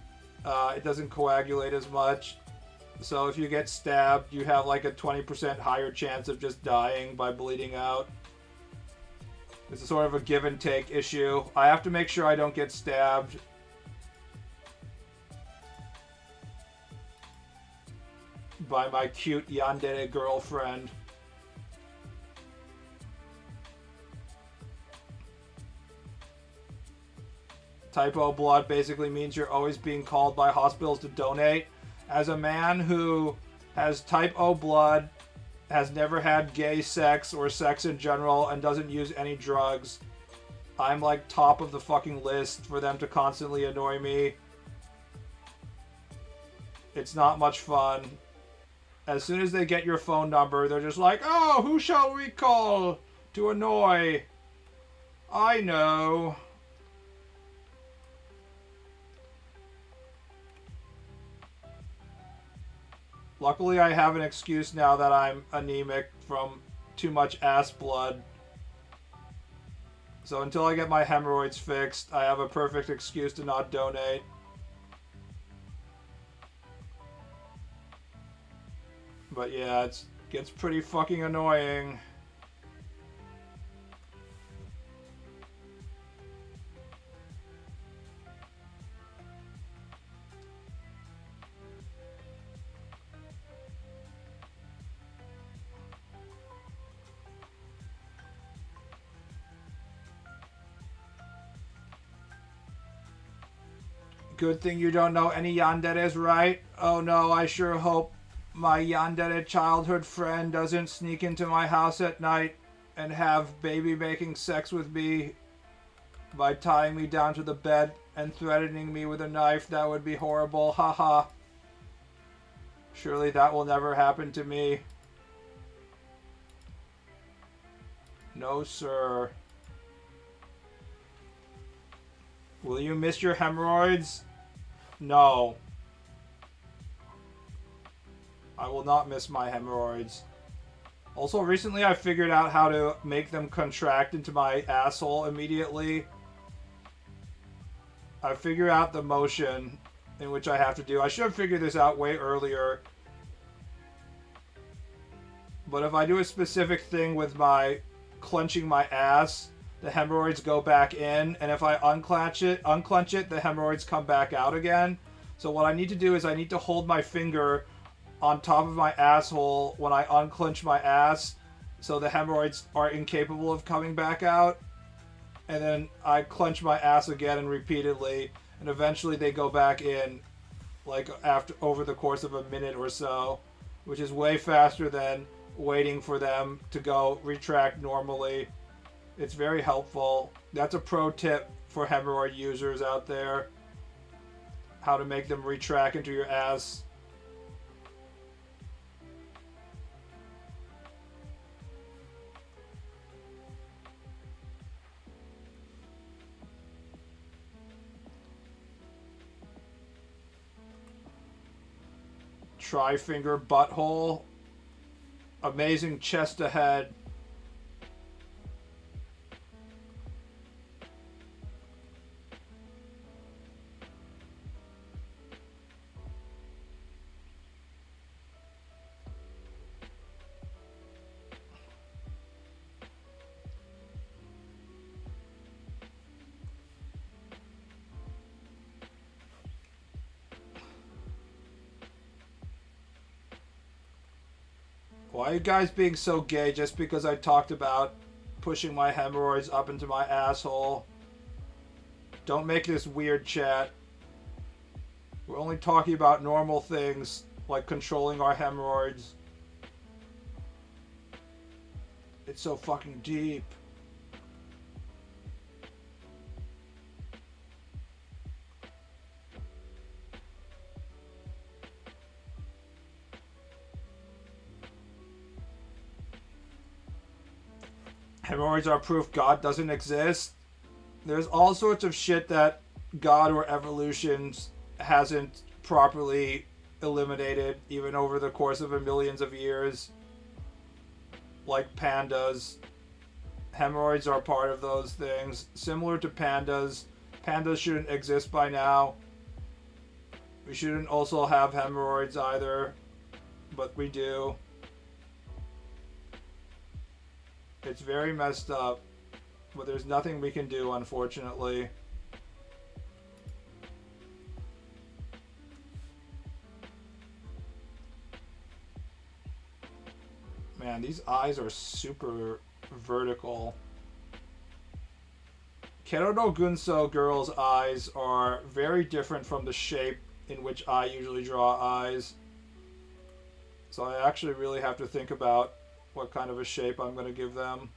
it doesn't coagulate as much. So if you get stabbed, you have like a 20% higher chance of just dying by bleeding out. It's a sort of a give and take issue. I have to make sure I don't get stabbed. By my cute yandere girlfriend. Type O blood basically means you're always being called by hospitals to donate. As a man who has type O blood, has never had gay sex or sex in general, and doesn't use any drugs, I'm like top of the fucking list for them to constantly annoy me. It's not much fun. As soon as they get your phone number, they're just like, oh, who shall we call to annoy? I know. Luckily, I have an excuse now that I'm anemic from too much ass blood. So until I get my hemorrhoids fixed, I have a perfect excuse to not donate. But yeah, it gets pretty fucking annoying. Good thing you don't know any yanderes, right? Oh no, I sure hope my yandere childhood friend doesn't sneak into my house at night and have baby making sex with me by tying me down to the bed and threatening me with a knife. That would be horrible. Haha. Surely that will never happen to me. No, sir. Will you miss your hemorrhoids? No. I will not miss my hemorrhoids. Also, recently I figured out how to make them contract into my asshole immediately. I figure out the motion in which I have to do. I should have figured this out way earlier. But if I do a specific thing with my clenching my ass, the hemorrhoids go back in, and if I unclench it, the hemorrhoids come back out again. So what I need to do is I need to hold my finger on top of my asshole when I unclench my ass, so the hemorrhoids are incapable of coming back out. And then I clench my ass again and repeatedly, and eventually they go back in, like after over the course of a minute or so, which is way faster than waiting for them to go retract normally. It's very helpful. That's a pro tip for hemorrhoid users out there. How to make them retract into your ass. Tri-finger butthole. Amazing chest ahead. Why are you guys being so gay just because I talked about pushing my hemorrhoids up into my asshole? Don't make this weird, chat. We're only talking about normal things like controlling our hemorrhoids. It's so fucking deep. Hemorrhoids are proof God doesn't exist. There's all sorts of shit that God or evolution hasn't properly eliminated, even over the course of millions of years. Like pandas. Hemorrhoids are part of those things. Similar to pandas. Pandas shouldn't exist by now. We shouldn't also have hemorrhoids either, but we do. It's very messed up, but there's nothing we can do, unfortunately. Man, these eyes are super vertical. Keroro Gunso girls' eyes are very different from the shape in which I usually draw eyes. So I actually really have to think about what kind of a shape I'm going to give them.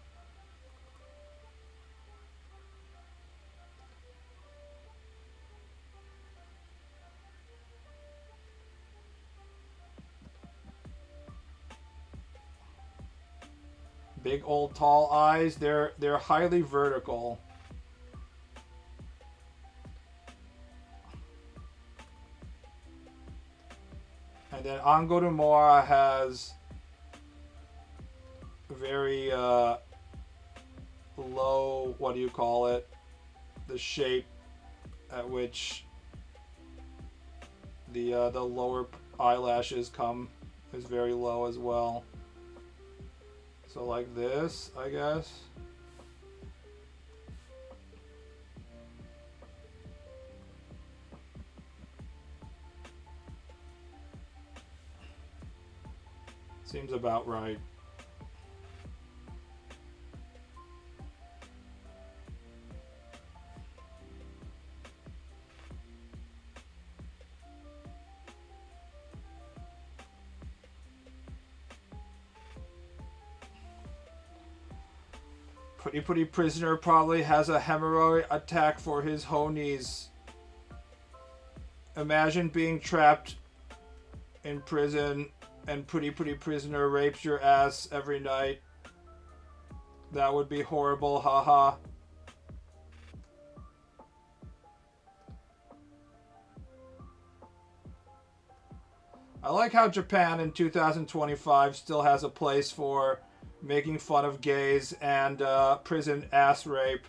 Big old tall eyes, they're highly vertical. And then Angorumora has very low, what do you call it? The shape at which the lower eyelashes come is very low as well. So like this, I guess. Seems about right. Pretty prisoner probably has a hemorrhoid attack for his honies. Imagine being trapped in prison and pretty prisoner rapes your ass every night. That would be horrible, haha. I like how Japan in 2025 still has a place for making fun of gays and prison ass rape.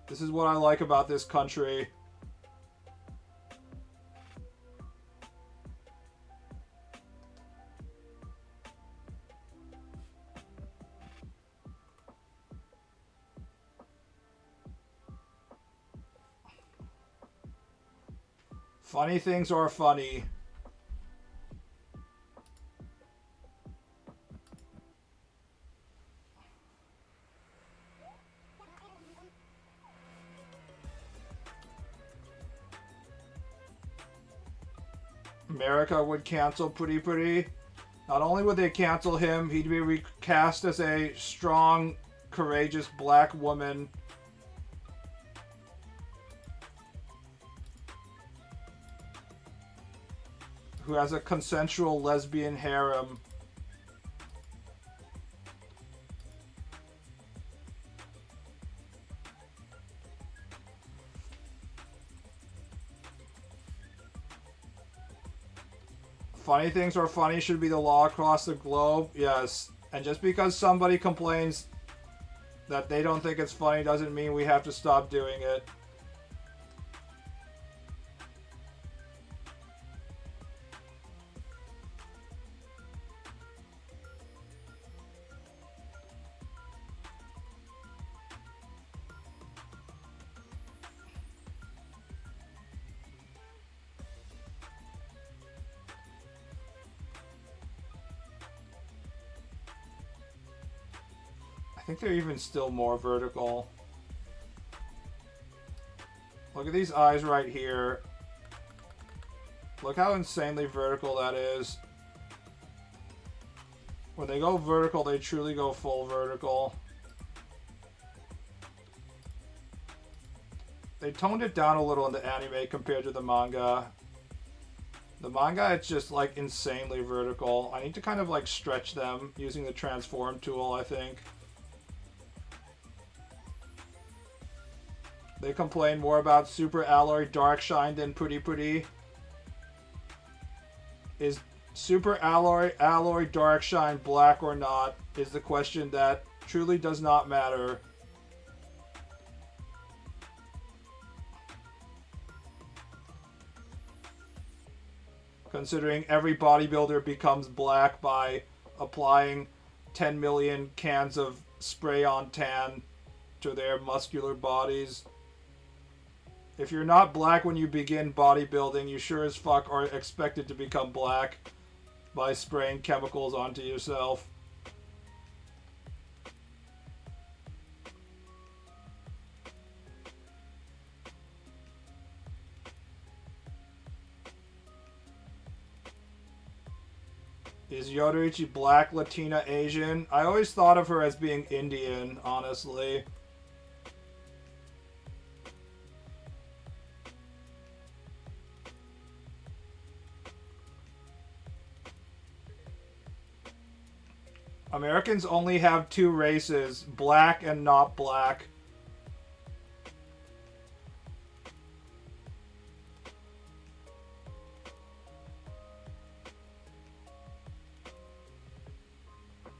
This is what I like about this country. Funny things are funny. America would cancel Pretty. Not only would they cancel him, he'd be recast as a strong, courageous black woman. Who has a consensual lesbian harem. Funny things are funny should be the law across the globe. Yes. And just because somebody complains that they don't think it's funny doesn't mean we have to stop doing it. I think they're even still more vertical. Look at these eyes right here. Look how insanely vertical that is. When they go vertical, they truly go full vertical. They toned it down a little in the anime compared to the manga. The manga, it's just like insanely vertical. I need to kind of like stretch them using the transform tool, I think. They complain more about Super Alloy Dark Shine than Pretty. Is Super Alloy Dark Shine black or not is the question that truly does not matter. Considering every bodybuilder becomes black by applying 10 million cans of spray on tan to their muscular bodies. If you're not black when you begin bodybuilding, you sure as fuck are expected to become black by spraying chemicals onto yourself. Is Yoruichi black, Latina, Asian? I always thought of her as being Indian, honestly. Americans only have two races, black and not black.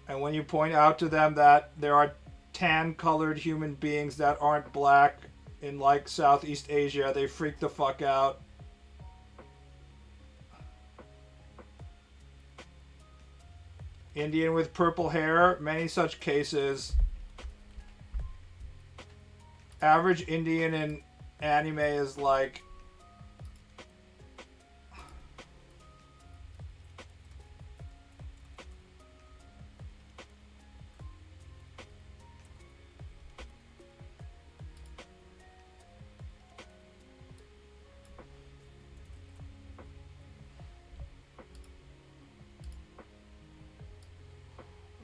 And when you point out to them that there are tan-colored human beings that aren't black in, like, Southeast Asia, they freak the fuck out. Indian with purple hair, many such cases. Average Indian in anime is like...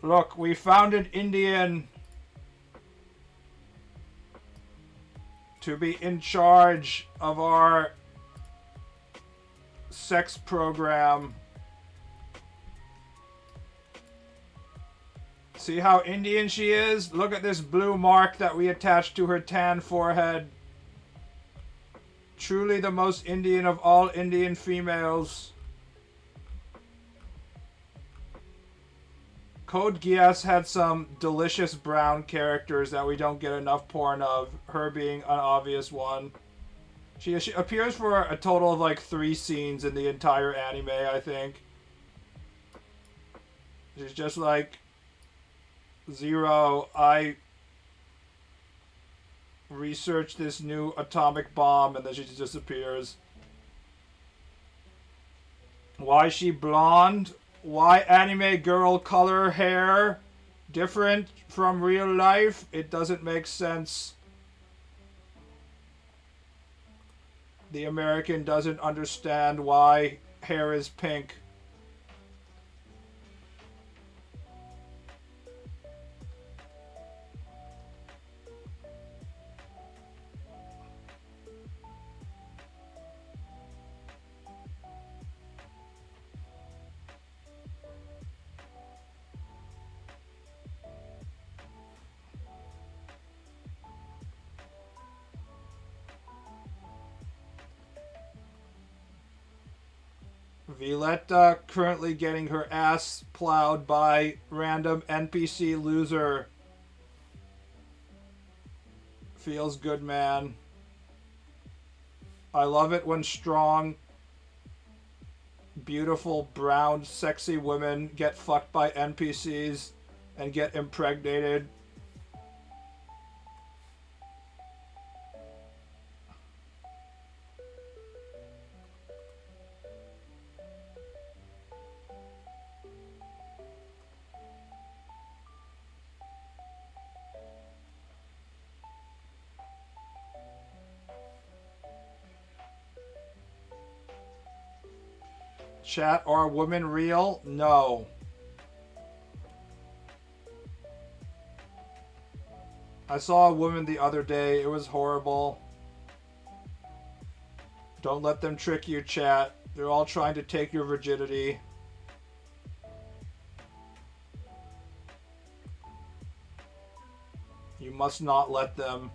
Look, we found an Indian to be in charge of our sex program. See how Indian she is? Look at this blue mark that we attached to her tan forehead. Truly the most Indian of all Indian females. Code Geass had some delicious brown characters that we don't get enough porn of, her being an obvious one. She appears for a total of like 3 scenes in the entire anime, I think. She's just like, Zero, I researched this new atomic bomb, and then she just disappears. Why is she blonde? Why anime girl color hair different from real life? It doesn't make sense. The American doesn't understand why hair is pink. Violetta currently getting her ass plowed by random NPC loser. Feels good, man. I love it when strong, beautiful, brown, sexy women get fucked by NPCs and get impregnated. Chat, are women real? No. I saw a woman the other day. It was horrible. Don't let them trick you, chat. They're all trying to take your virginity. You must not let them.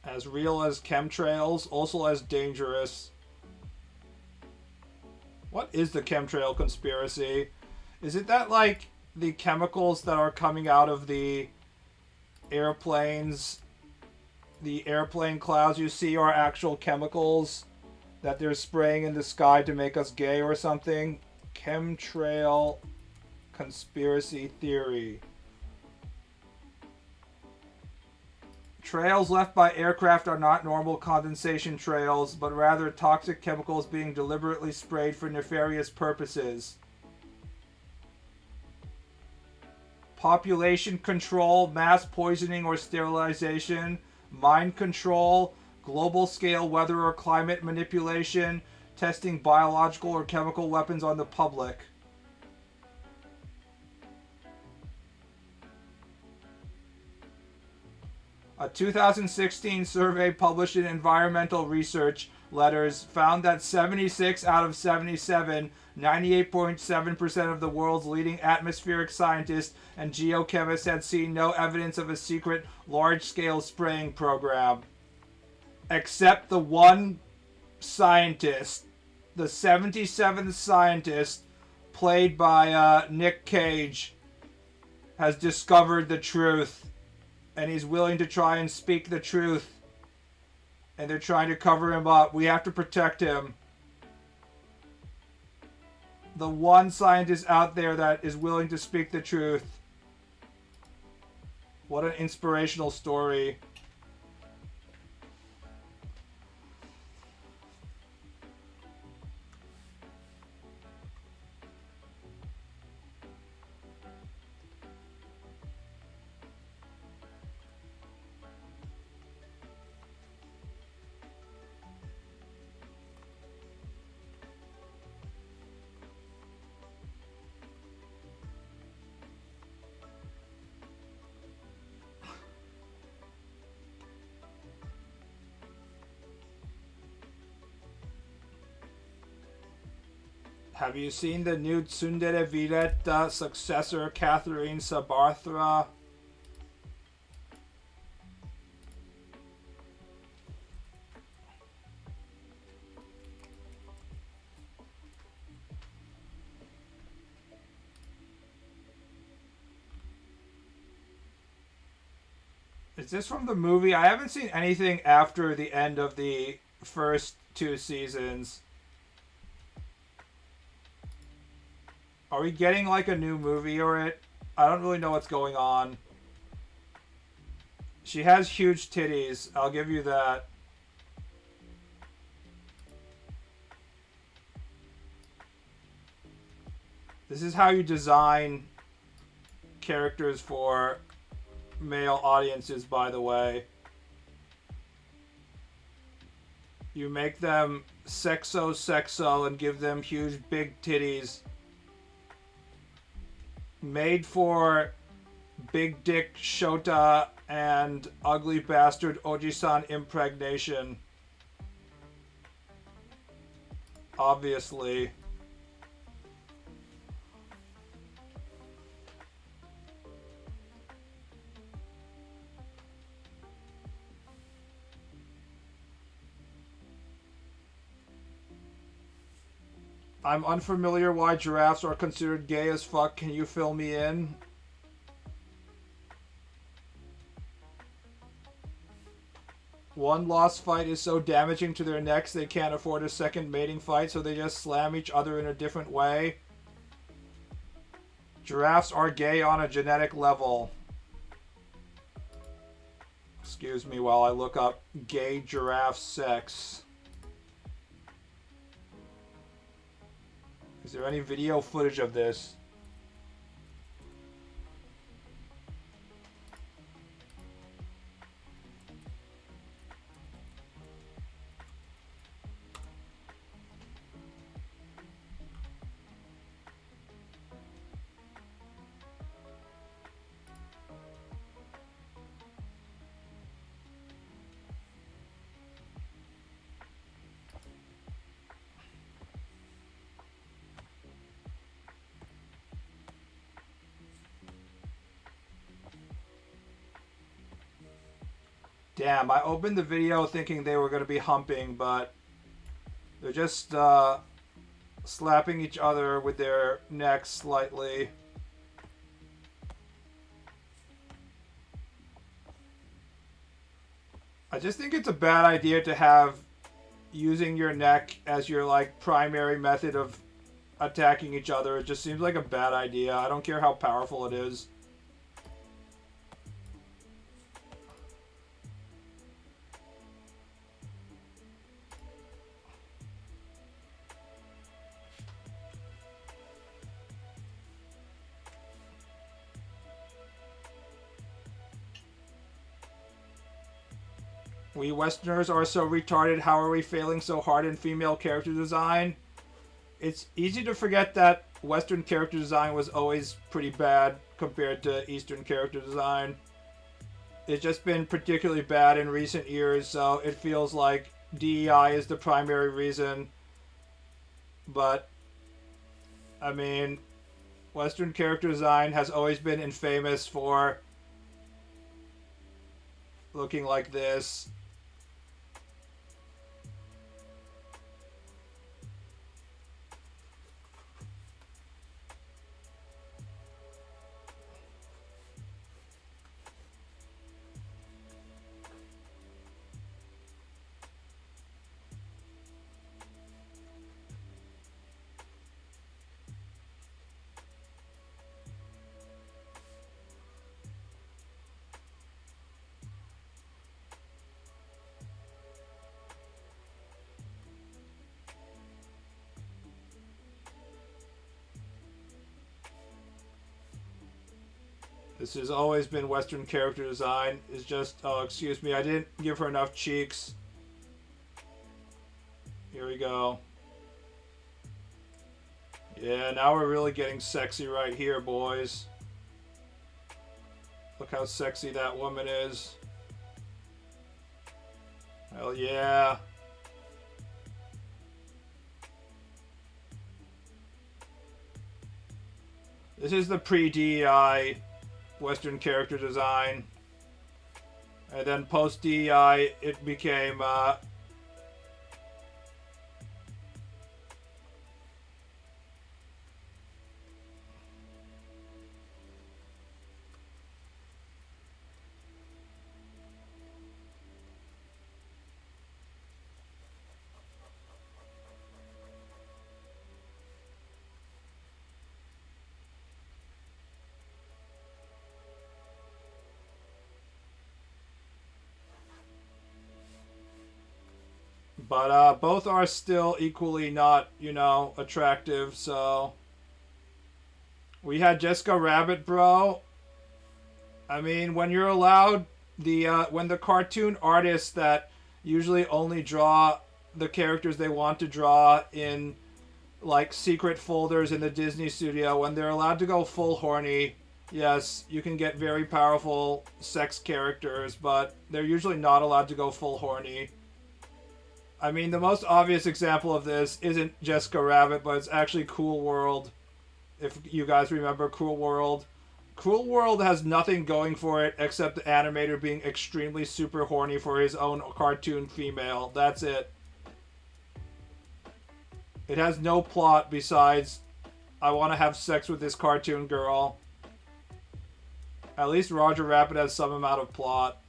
As real as chemtrails, also as dangerous. What is the chemtrail conspiracy? Is it that, like, the chemicals that are coming out of the airplanes, the airplane clouds you see, are actual chemicals that they're spraying in the sky to make us gay or something? Chemtrail conspiracy theory. Trails left by aircraft are not normal condensation trails, but rather toxic chemicals being deliberately sprayed for nefarious purposes. Population control, mass poisoning or sterilization, mind control, global scale weather or climate manipulation, testing biological or chemical weapons on the public. A 2016 survey published in Environmental Research Letters found that 76 out of 77, 98.7% of the world's leading atmospheric scientists and geochemists had seen no evidence of a secret large-scale spraying program. Except the one scientist, the 77th scientist played by Nick Cage, has discovered the truth, and he's willing to try and speak the truth, and they're trying to cover him up. We have to protect him. The one scientist out there that is willing to speak the truth. What an inspirational story. Have you seen the new Tsundere Viretta successor, Catherine Sabarthra? Is this from the movie? I haven't seen anything after the end of the first 2 seasons. Are we getting like a new movie or it? I don't really know what's going on. She has huge titties, I'll give you that. This is how you design characters for male audiences, by the way. You make them sexo and give them huge big titties. Made for big dick Shota and ugly bastard Oji-san impregnation. Obviously. I'm unfamiliar why giraffes are considered gay as fuck. Can you fill me in? One lost fight is so damaging to their necks they can't afford a second mating fight, so they just slam each other in a different way. Giraffes are gay on a genetic level. Excuse me while I look up gay giraffe sex. Is there any video footage of this? Damn, I opened the video thinking they were going to be humping, but they're just slapping each other with their necks slightly. I just think it's a bad idea to have using your neck as your like primary method of attacking each other. It just seems like a bad idea. I don't care how powerful it is. We Westerners are so retarded. How are we failing so hard in female character design? It's easy to forget that Western character design was always pretty bad compared to Eastern character design. It's just been particularly bad in recent years, so it feels like DEI is the primary reason. But, I mean, Western character design has always been infamous for looking like this. This has always been Western character design. Is just, oh, excuse me, I didn't give her enough cheeks. Here we go. Yeah, now we're really getting sexy right here, boys. Look how sexy that woman is. Hell yeah. This is the pre-DEI Western character design. And then post-DEI, it became, but both are still equally not, you know, attractive, so... We had Jessica Rabbit, bro. I mean, when you're allowed when the cartoon artists that usually only draw the characters they want to draw in, like, secret folders in the Disney studio, when they're allowed to go full horny, yes, you can get very powerful sex characters, but they're usually not allowed to go full horny. I mean, the most obvious example of this isn't Jessica Rabbit, but it's actually Cool World. If you guys remember Cruel World. Cruel World has nothing going for it except the animator being extremely super horny for his own cartoon female. That's it. It has no plot besides, I want to have sex with this cartoon girl. At least Roger Rabbit has some amount of plot.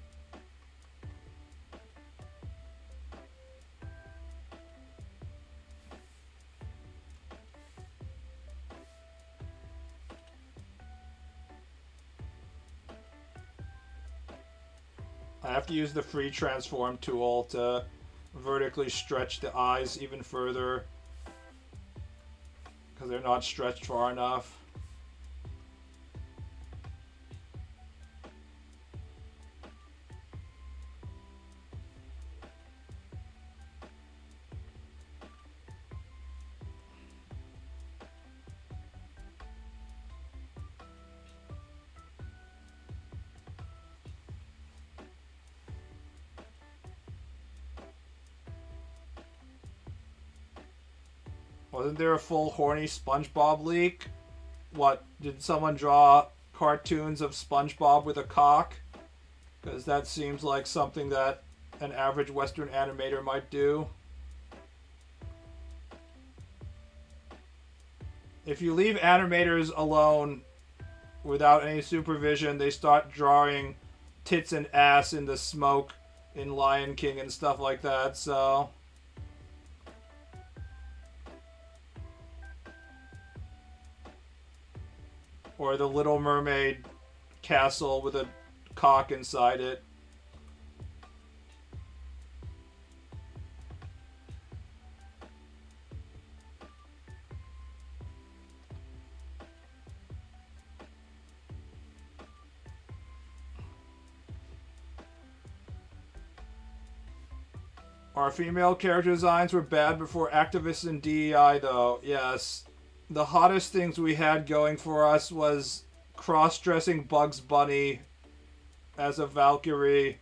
I have to use the free transform tool to vertically stretch the eyes even further because they're not stretched far enough. Wasn't there a full horny SpongeBob leak? What, did someone draw cartoons of SpongeBob with a cock? Because that seems like something that an average Western animator might do. If you leave animators alone without any supervision, they start drawing tits and ass in the smoke in Lion King and stuff like that, so... Or the Little Mermaid castle with a cock inside it. Our female character designs were bad before activists and DEI, though. Yes. The hottest things we had going for us was cross-dressing Bugs Bunny as a Valkyrie.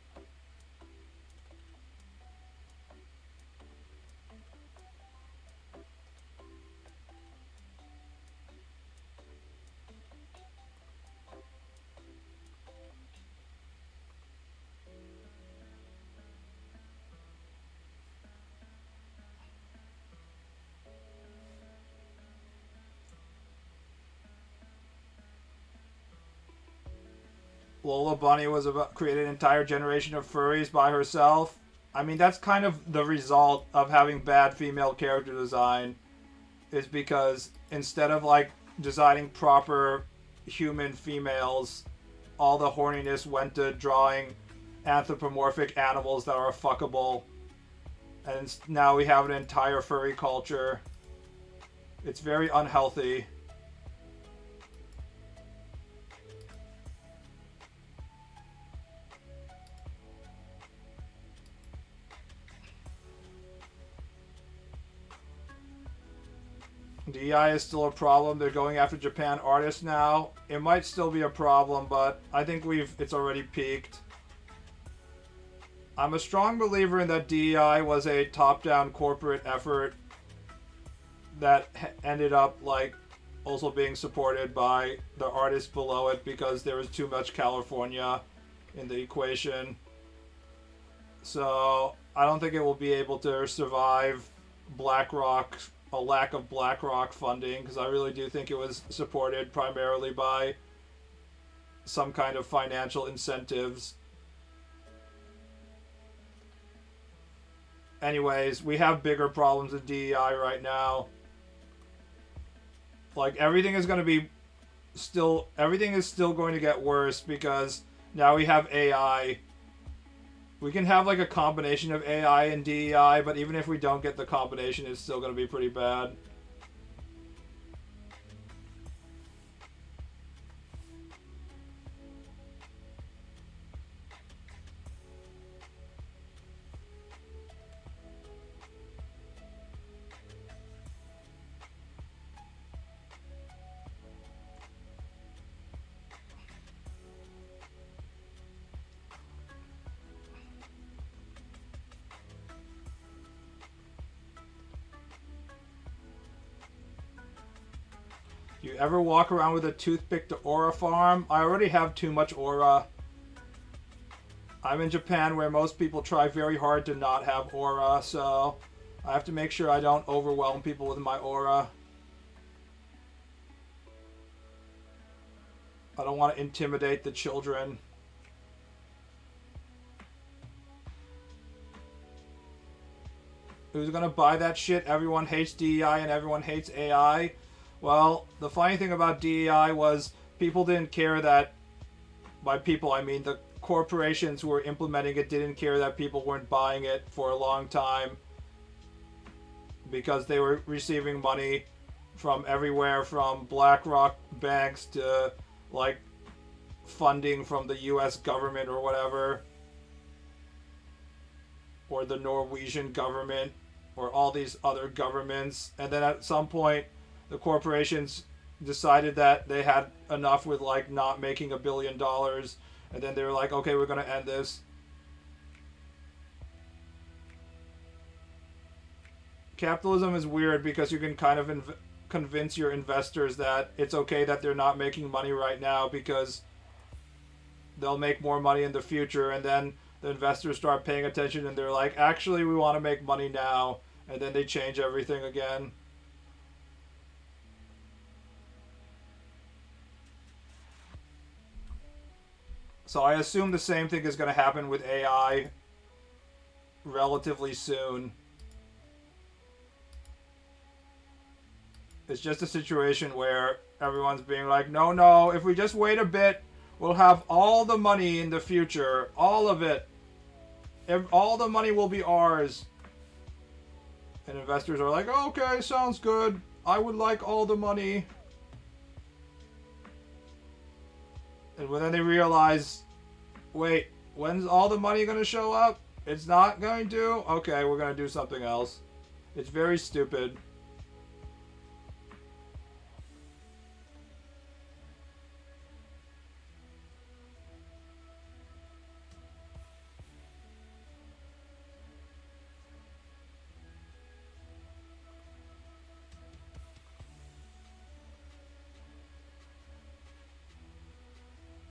Lola Bunny was about created an entire generation of furries by herself. I mean, that's kind of the result of having bad female character design, is because instead of like designing proper human females, all the horniness went to drawing anthropomorphic animals that are fuckable. And now we have an entire furry culture. It's very unhealthy. DEI is still a problem. They're going after Japan artists now. It might still be a problem, but I think it's already peaked. I'm a strong believer in that DEI was a top-down corporate effort that ended up like also being supported by the artists below it because there was too much California in the equation. So I don't think it will be able to survive BlackRock, a lack of BlackRock funding, because I really do think it was supported primarily by some kind of financial incentives. Anyways, we have bigger problems with DEI right now. Like, everything is still going to get worse because now we have AI. We can have like a combination of AI and DEI, but even if we don't get the combination, it's still going to be pretty bad. You ever walk around with a toothpick to aura farm? I already have too much aura. I'm in Japan where most people try very hard to not have aura, so I have to make sure I don't overwhelm people with my aura. I don't want to intimidate the children. Who's gonna buy that shit? Everyone hates DEI and everyone hates AI. Well, the funny thing about DEI was people didn't care that, by people I mean the corporations who were implementing it didn't care that people weren't buying it for a long time because they were receiving money from everywhere from BlackRock banks to like funding from the US government or whatever, or the Norwegian government or all these other governments. And then at some point the corporations decided that they had enough with like not making $1 billion, and then they were like, okay, we're going to end this. Capitalism is weird because you can kind of convince your investors that it's okay that they're not making money right now because they'll make more money in the future, and then the investors start paying attention and they're like, actually we want to make money now, and then they change everything again. So I assume the same thing is going to happen with AI relatively soon. It's just a situation where everyone's being like, no, if we just wait a bit, we'll have all the money in the future. All of it. All the money will be ours. And investors are like, okay, sounds good. I would like all the money. And then they realize, wait, when's all the money going to show up? It's not going to? Okay, we're going to do something else. It's very stupid.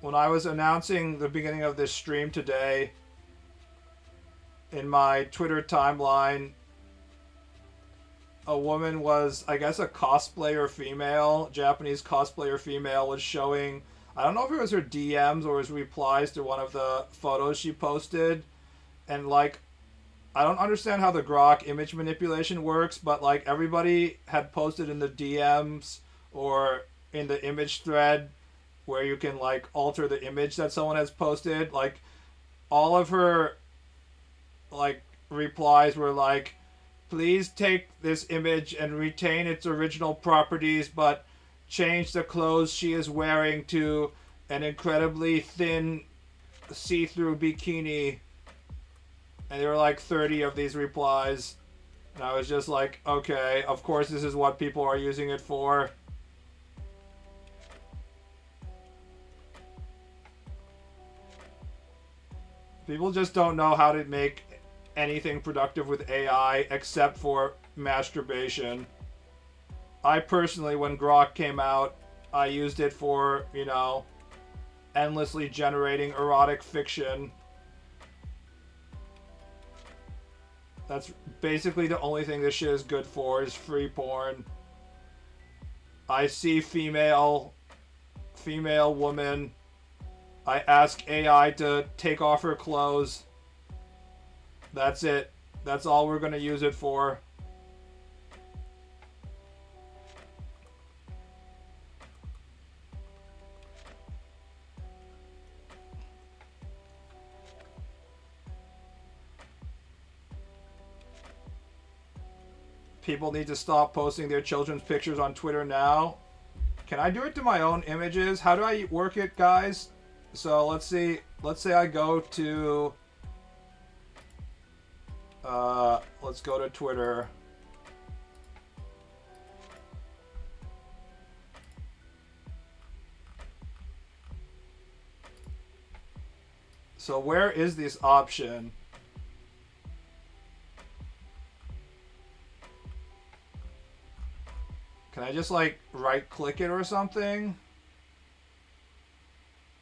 When I was announcing the beginning of this stream today, in my Twitter timeline, a woman was, I guess, a cosplayer female, Japanese cosplayer female, was showing, I don't know if it was her DMs or his replies to one of the photos she posted, and like, I don't understand how the Grok image manipulation works, but like everybody had posted in the DMs or in the image thread where you can like alter the image that someone has posted, like all of her like replies were like, please take this image and retain its original properties, but change the clothes she is wearing to an incredibly thin see-through bikini. And there were like 30 of these replies. And I was just like, okay, of course this is what people are using it for. People just don't know how to make anything productive with AI except for masturbation. I personally, when Grok came out, I used it for, endlessly generating erotic fiction. That's basically the only thing this shit is good for, is free porn. I see female woman. I ask AI to take off her clothes. That's it. That's all we're gonna use it for. People need to stop posting their children's pictures on Twitter now. Can I do it to my own images? How do I work it, guys? So let's see. Let's say I go to... let's go to Twitter. So where is this option? Can I just like right click it or something?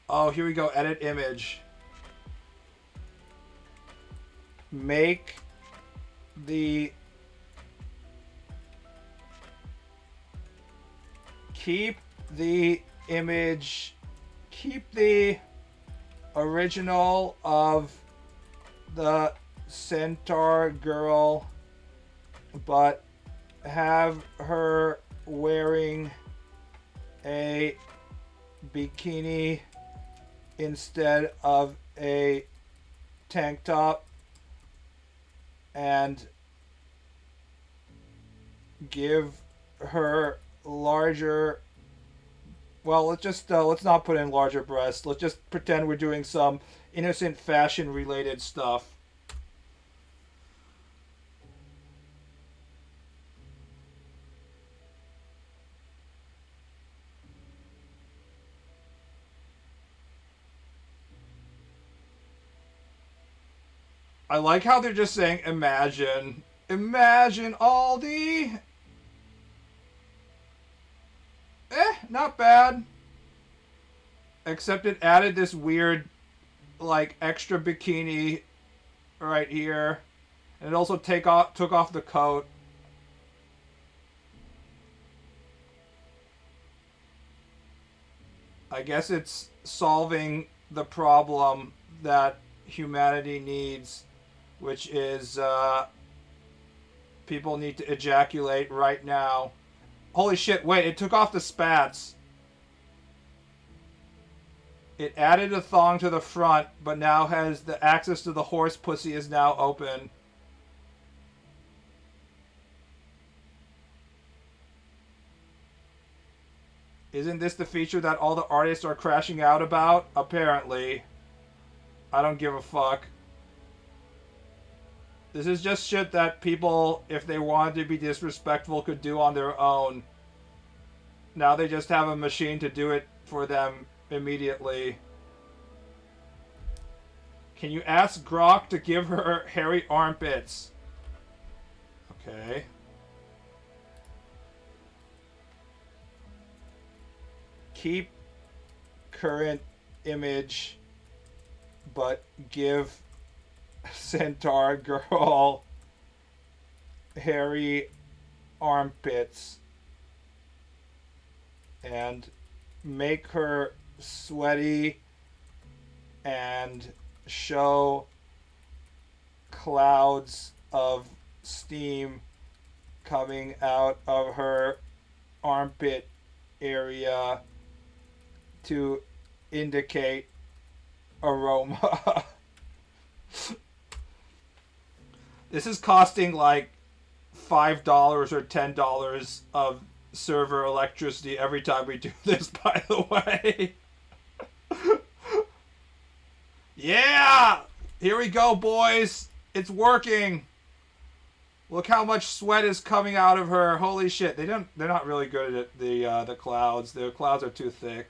Oh, here we go. Edit image. Make the... Keep the image... Keep the original of the centaur girl, but have her wearing a bikini instead of a tank top, and give her larger... Well, let's not put in larger breasts. Let's just pretend we're doing some innocent fashion related stuff. I like how they're just saying imagine. Imagine all the... Not bad. Except it added this weird, like, extra bikini right here. And it also took off the coat. I guess it's solving the problem that humanity needs, which is people need to ejaculate right now. Holy shit, wait, it took off the spats. It added a thong to the front, but now has the access to the horse pussy is now open. Isn't this the feature that all the artists are crashing out about? Apparently. I don't give a fuck. This is just shit that people, if they wanted to be disrespectful, could do on their own. Now they just have a machine to do it for them immediately. Can you ask Grok to give her hairy armpits? Okay. Keep current image, but give centaur girl hairy armpits and make her sweaty and show clouds of steam coming out of her armpit area to indicate aroma. This is costing like $5 or $10 of server electricity every time we do this, by the way. Yeah! Here we go, boys. It's working. Look how much sweat is coming out of her. Holy shit. They're not really good at the clouds. The clouds are too thick.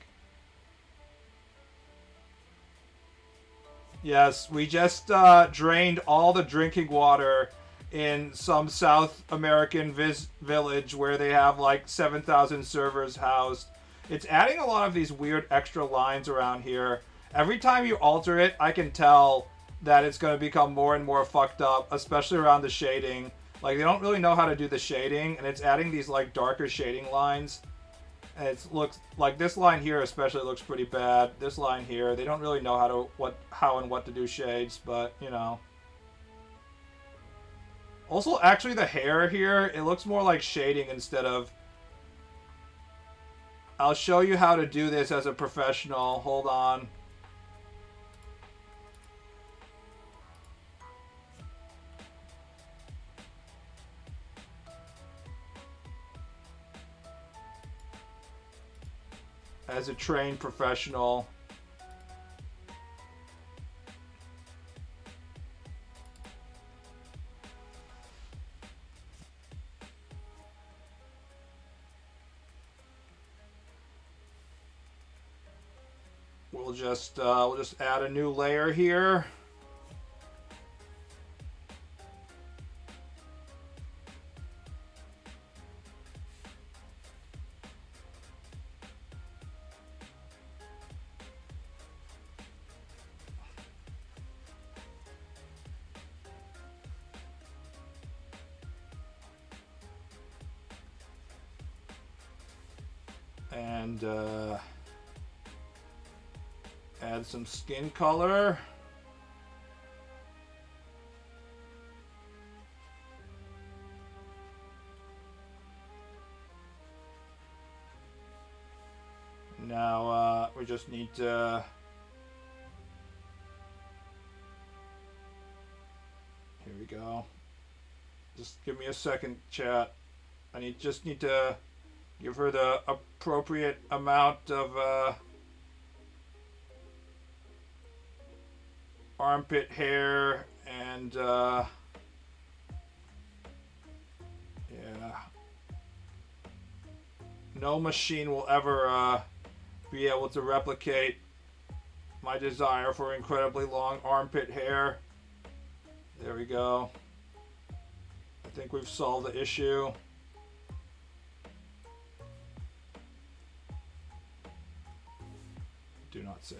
Yes, we just drained all the drinking water in some South American village where they have like 7,000 servers housed. It's adding a lot of these weird extra lines around here. Every time you alter it, I can tell that it's going to become more and more fucked up, especially around the shading. Like, they don't really know how to do the shading, and it's adding these like darker shading lines. And it looks like this line here especially looks pretty bad. This line here, they don't really know how and what to do shades, but you know. Also, actually, the hair here, it looks more like shading instead of. I'll show you how to do this as a professional. Hold on. As a trained professional. We'll just add a new layer here. And add some skin color. Now we just need to. Here we go. Just give me a second, chat. Just need to give her the appropriate amount of armpit hair and yeah. No machine will ever be able to replicate my desire for incredibly long armpit hair. There we go. I think we've solved the issue. Do not save.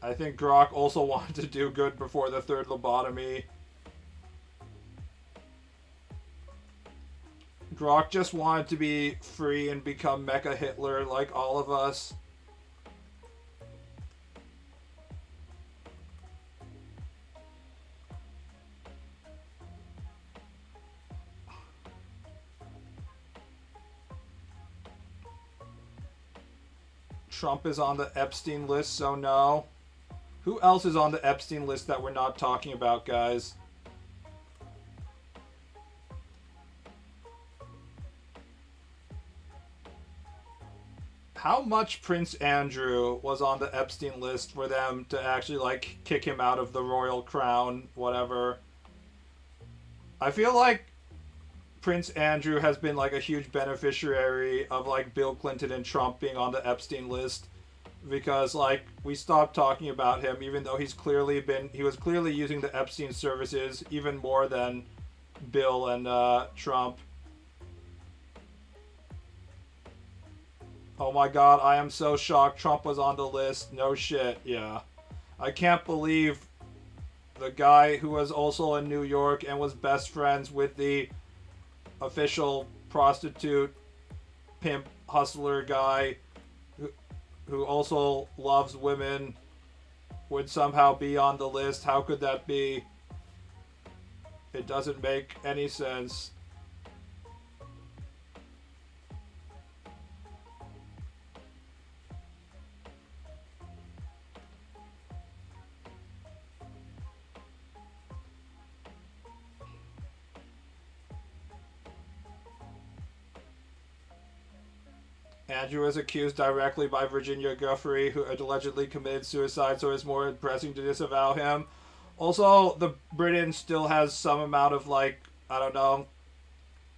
I think Grok also wanted to do good before the third lobotomy. Grok just wanted to be free and become Mecha Hitler like all of us. Trump is on the Epstein list, so no. Who else is on the Epstein list that we're not talking about, guys? How much Prince Andrew was on the Epstein list for them to actually, like, kick him out of the royal crown, whatever? I feel like Prince Andrew has been, like, a huge beneficiary of, like, Bill Clinton and Trump being on the Epstein list. Because, like, we stopped talking about him, even though he was clearly using the Epstein services even more than Bill and Trump. Oh my god, I am so shocked Trump was on the list. No shit, yeah. I can't believe the guy who was also in New York and was best friends with the official prostitute, pimp, hustler guy who also loves women would somehow be on the list. How could that be? It doesn't make any sense. Andrew was accused directly by Virginia Giuffre, who had allegedly committed suicide, so it's more pressing to disavow him. Also, the Britain still has some amount of, like, I don't know,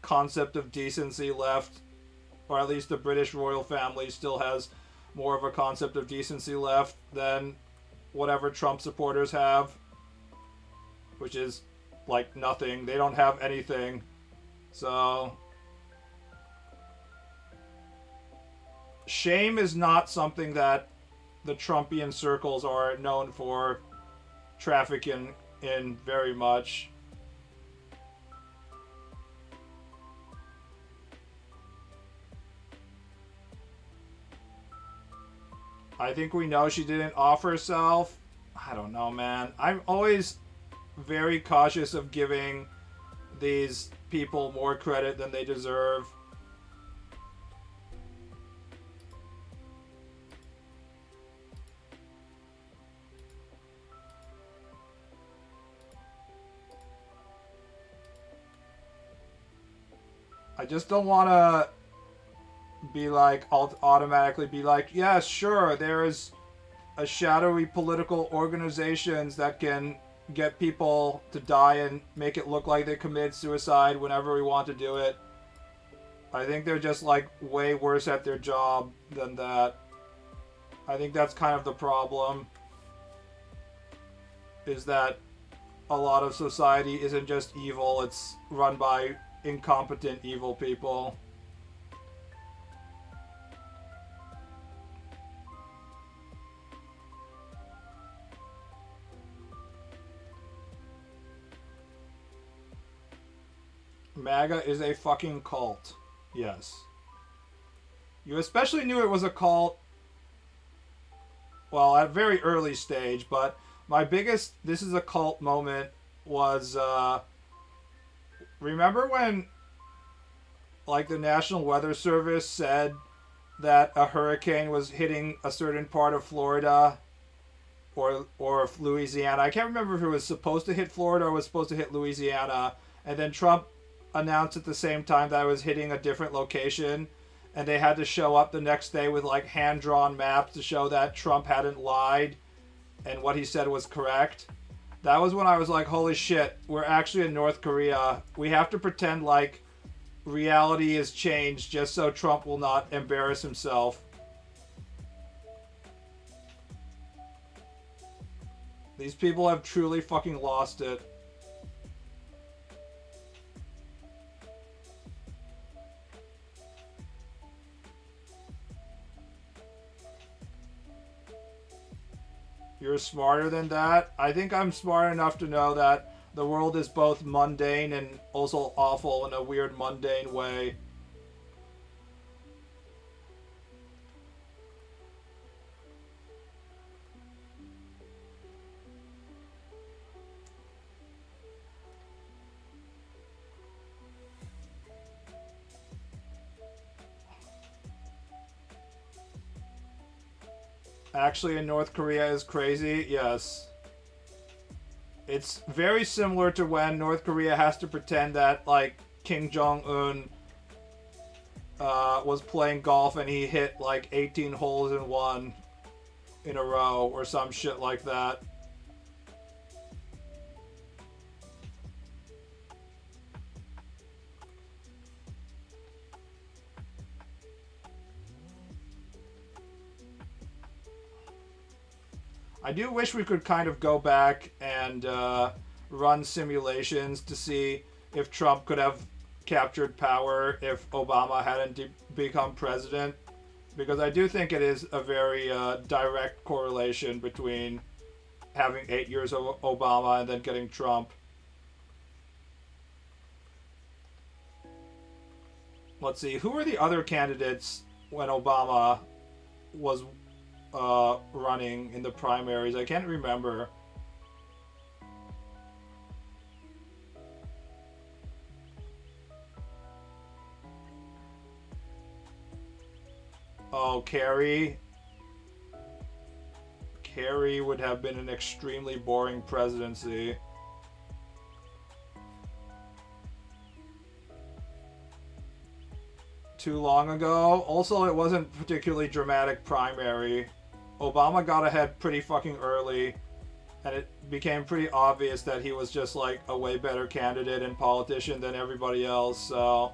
concept of decency left, or at least the British royal family still has more of a concept of decency left than whatever Trump supporters have, which is like nothing. They don't have anything. So shame is not something that the Trumpian circles are known for trafficking in very much. I think we know she didn't off herself. I don't know, man. I'm always very cautious of giving these people more credit than they deserve. I just don't want to be like, automatically be like, yeah, sure, there's a shadowy political organizations that can get people to die and make it look like they committed suicide whenever we want to do it. I think they're just like way worse at their job than that. I think that's kind of the problem, is that a lot of society isn't just evil, it's run by incompetent evil people. MAGA is a fucking cult. Yes. You especially knew it was a cult, well, at a very early stage, but my biggest this is a cult moment was, remember when, like, the National Weather Service said that a hurricane was hitting a certain part of Florida or Louisiana. I can't remember if it was supposed to hit Florida or was supposed to hit Louisiana, and then Trump announced at the same time that it was hitting a different location, and they had to show up the next day with like hand-drawn maps to show that Trump hadn't lied and what he said was correct. That was when I was like, holy shit, we're actually in North Korea. We have to pretend like reality has changed just so Trump will not embarrass himself. These people have truly fucking lost it. You're smarter than that? I think I'm smart enough to know that the world is both mundane and also awful in a weird mundane way. Actually, in North Korea is crazy? Yes. It's very similar to when North Korea has to pretend that, like, Kim Jong-un was playing golf and he hit, like, 18 holes in one in a row or some shit like that. I do wish we could kind of go back and run simulations to see if Trump could have captured power if Obama hadn't become president. Because I do think it is a very direct correlation between having 8 years of Obama and then getting Trump. Let's see, who were the other candidates when Obama was running in the primaries? I can't remember. Oh, Kerry. Kerry would have been an extremely boring presidency. too long ago. Also, it wasn't particularly dramatic primary. Obama got ahead pretty fucking early, and it became pretty obvious that he was just like a way better candidate and politician than everybody else, so.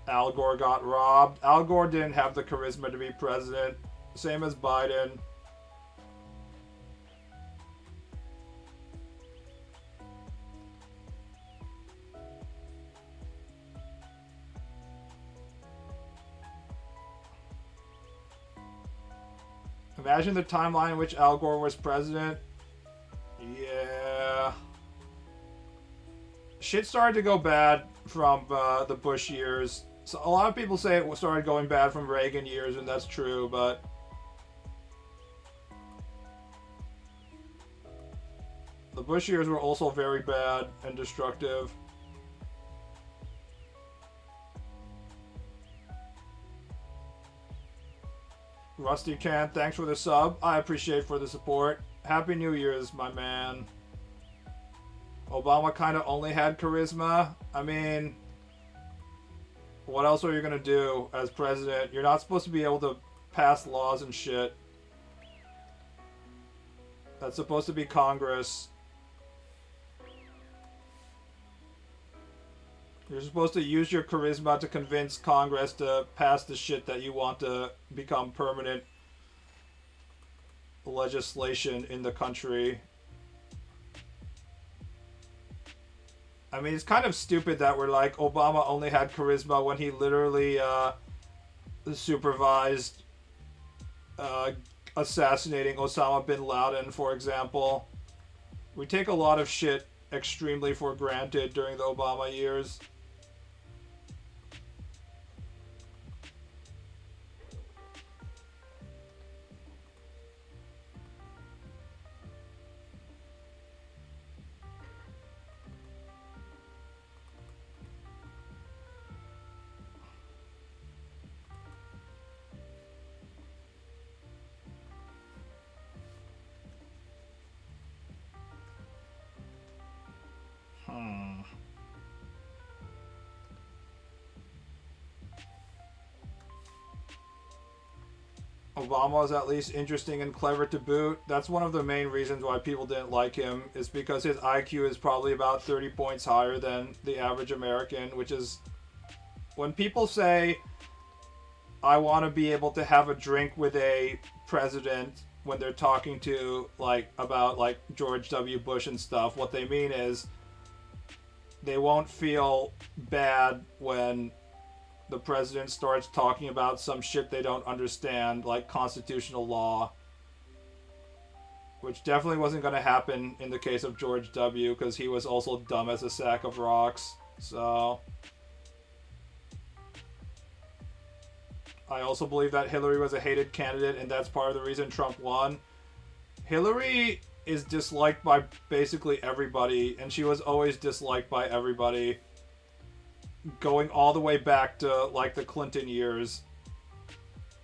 Al Gore got robbed. Al Gore didn't have the charisma to be president. Same as Biden. Imagine the timeline in which Al Gore was president. Yeah. Shit started to go bad from the Bush years. So a lot of people say it started going bad from Reagan years, and that's true, but the Bush years were also very bad and destructive. Rusty Can, thanks for the sub. I appreciate for the support. Happy New Year's, my man. Obama kind of only had charisma. I mean, what else are you going to do as president? You're not supposed to be able to pass laws and shit. That's supposed to be Congress. You're supposed to use your charisma to convince Congress to pass the shit that you want to become permanent legislation in the country. I mean, it's kind of stupid that we're like, Obama only had charisma when he literally supervised assassinating Osama bin Laden, for example. We take a lot of shit extremely for granted during the Obama years. Obama was at least interesting and clever to boot. That's one of the main reasons why people didn't like him, is because his IQ is probably about 30 points higher than the average American, which is... When people say, I want to be able to have a drink with a president when they're talking to, like, about, like, George W. Bush and stuff, what they mean is they won't feel bad when the president starts talking about some shit they don't understand, like constitutional law. Which definitely wasn't going to happen in the case of George W., because he was also dumb as a sack of rocks. So... I also believe that Hillary was a hated candidate, and that's part of the reason Trump won. Hillary is disliked by basically everybody, and she was always disliked by everybody. Going all the way back to, like, the Clinton years.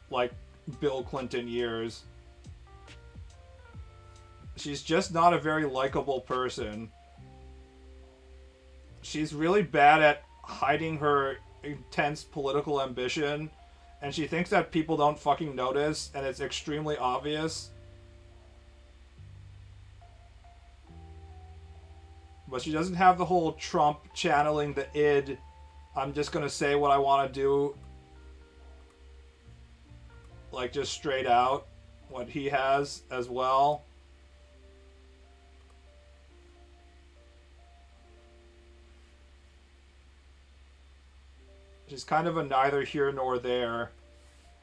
Like, Bill Clinton years. She's just not a very likable person. She's really bad at hiding her intense political ambition, and she thinks that people don't fucking notice, and it's extremely obvious. But she doesn't have the whole Trump channeling the id, I'm just gonna say what I want to do, like, just straight out, what he has as well. She's kind of a neither here nor there,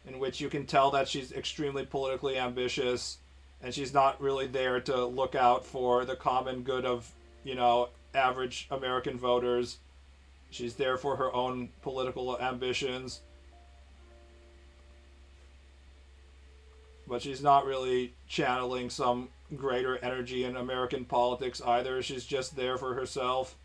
in which you can tell that she's extremely politically ambitious, and she's not really there to look out for the common good of, you know, average American voters. She's there for her own political ambitions. But she's not really channeling some greater energy in American politics either. She's just there for herself.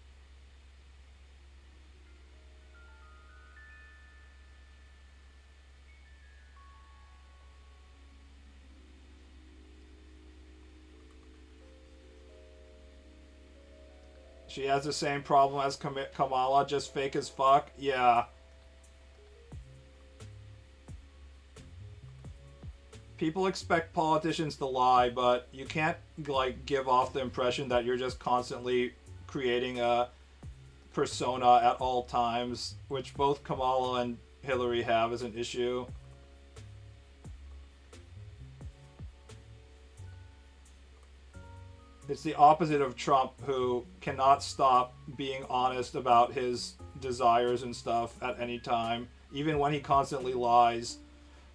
She has the same problem as Kamala, just fake as fuck. Yeah. People expect politicians to lie, but you can't, like, give off the impression that you're just constantly creating a persona at all times, which both Kamala and Hillary have as an issue. It's the opposite of Trump, who cannot stop being honest about his desires and stuff at any time, even when he constantly lies.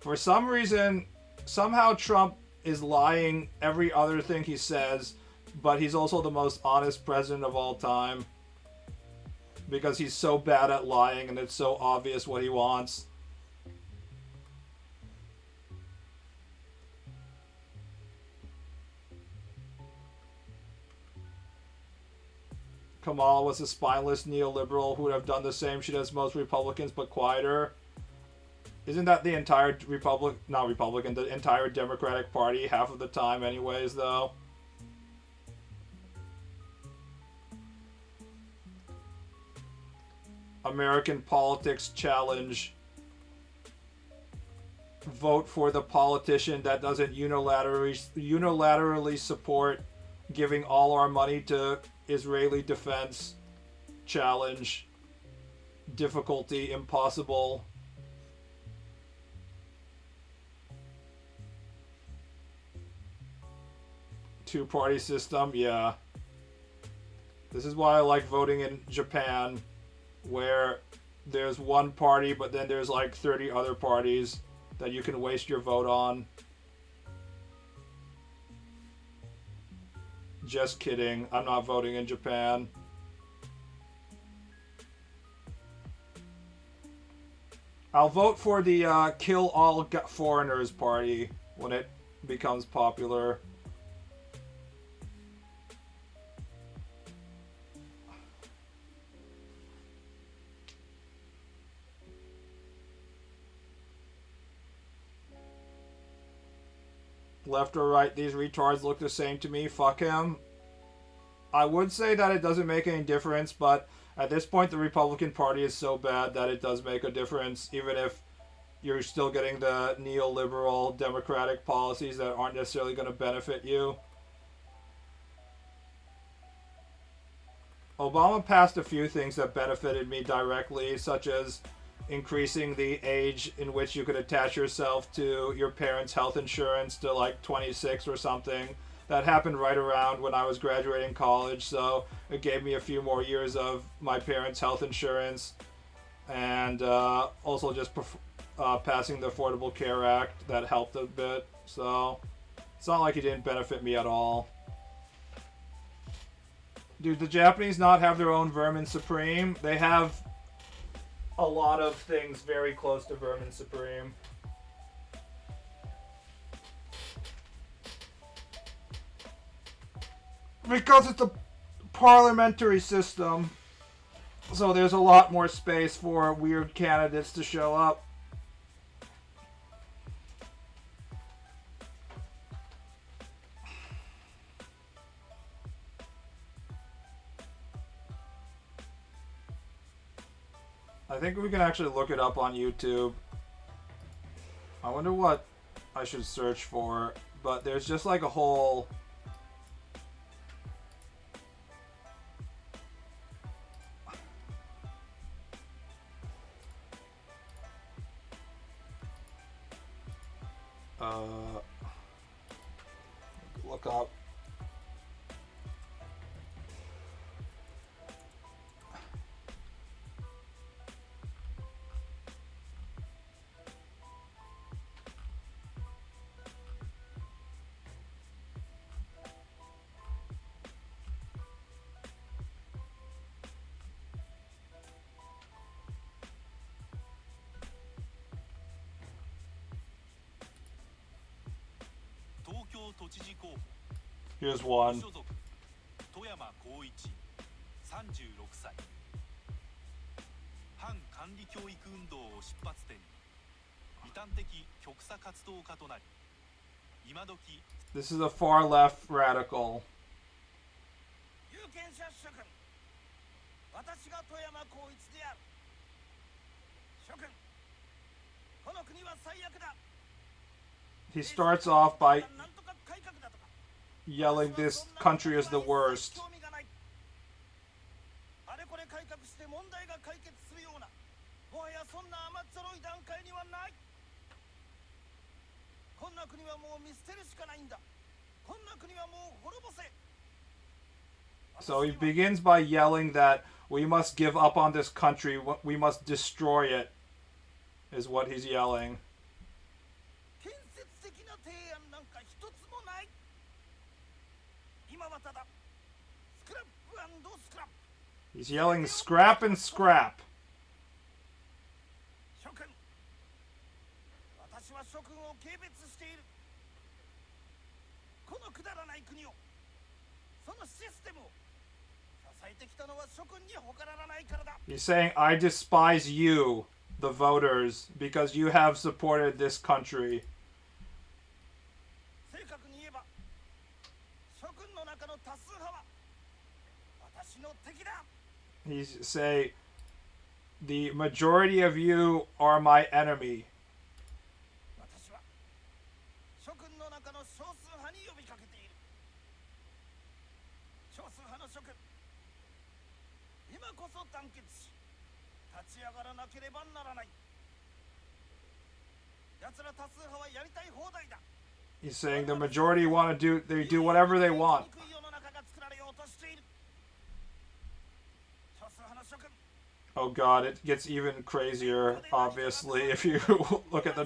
For some reason, somehow Trump is lying every other thing he says, but he's also the most honest president of all time. Because he's so bad at lying and it's so obvious what he wants. Kamala was a spineless neoliberal who would have done the same shit as most Republicans, but quieter. Isn't that the entire the entire Democratic Party half of the time anyways, though? American Politics Challenge. Vote for the politician that doesn't unilaterally support giving all our money to Israeli defense. Challenge. Difficulty impossible. Two-party system, yeah. This is why I like voting in Japan, where there's one party, but then there's like 30 other parties that you can waste your vote on. Just kidding. I'm not voting in Japan. I'll vote for the Kill All Foreigners party when it becomes popular. Left or right, these retards look the same to me. Fuck him. I would say that it doesn't make any difference, but at this point the Republican Party is so bad that it does make a difference, even if you're still getting the neoliberal democratic policies that aren't necessarily going to benefit you. Obama passed a few things that benefited me directly, such as increasing the age in which you could attach yourself to your parents' health insurance to like 26 or something. That happened right around when I was graduating college, so it gave me a few more years of my parents' health insurance. And also just passing the Affordable Care Act, that helped a bit. So it's not like it didn't benefit me at all. Do the Japanese not have their own Vermin Supreme? They have a lot of things very close to Vermin Supreme. Because it's a parliamentary system, so there's a lot more space for weird candidates to show up. I think we can actually look it up on YouTube. I wonder what I should search for, but there's just like a whole... look up. Here's one. This is a far left radical. 私が富山光一である。諸君、この国は最悪だ。 He starts off by yelling this country is the worst. あれこれ改革して問題が解決するような、もはやそんな甘っちょろい段階にはない。こんな国はもう見捨てるしかないんだ。こんな国はもう滅ぼせ。 So he begins by yelling that we must give up on this country, we must destroy it, is what he's yelling. 建設的な提案なんか一つもない。今はただスクラップ&スクラップ。 He's yelling scrap and scrap. 諸君、私は諸君を軽蔑している。このくだらない国を、そのシステムを支えてきたのは諸君に他ならないからだ。 He's saying, I despise you, the voters, because you have supported this country. 正確に言えば、諸君の中の多数派は私の敵だ。 He's say, the majority of you are my enemy. 私は諸君の中の少数派に呼びかけている。少数派の諸君、今こそ団結し、立ち上がらなければならない。奴ら多数派はやりたい放題だ。 He's saying the majority want to they do whatever they want. 世の中が作られようとしている。少数派の諸君、 Oh god, it gets even crazier, obviously, if you look at the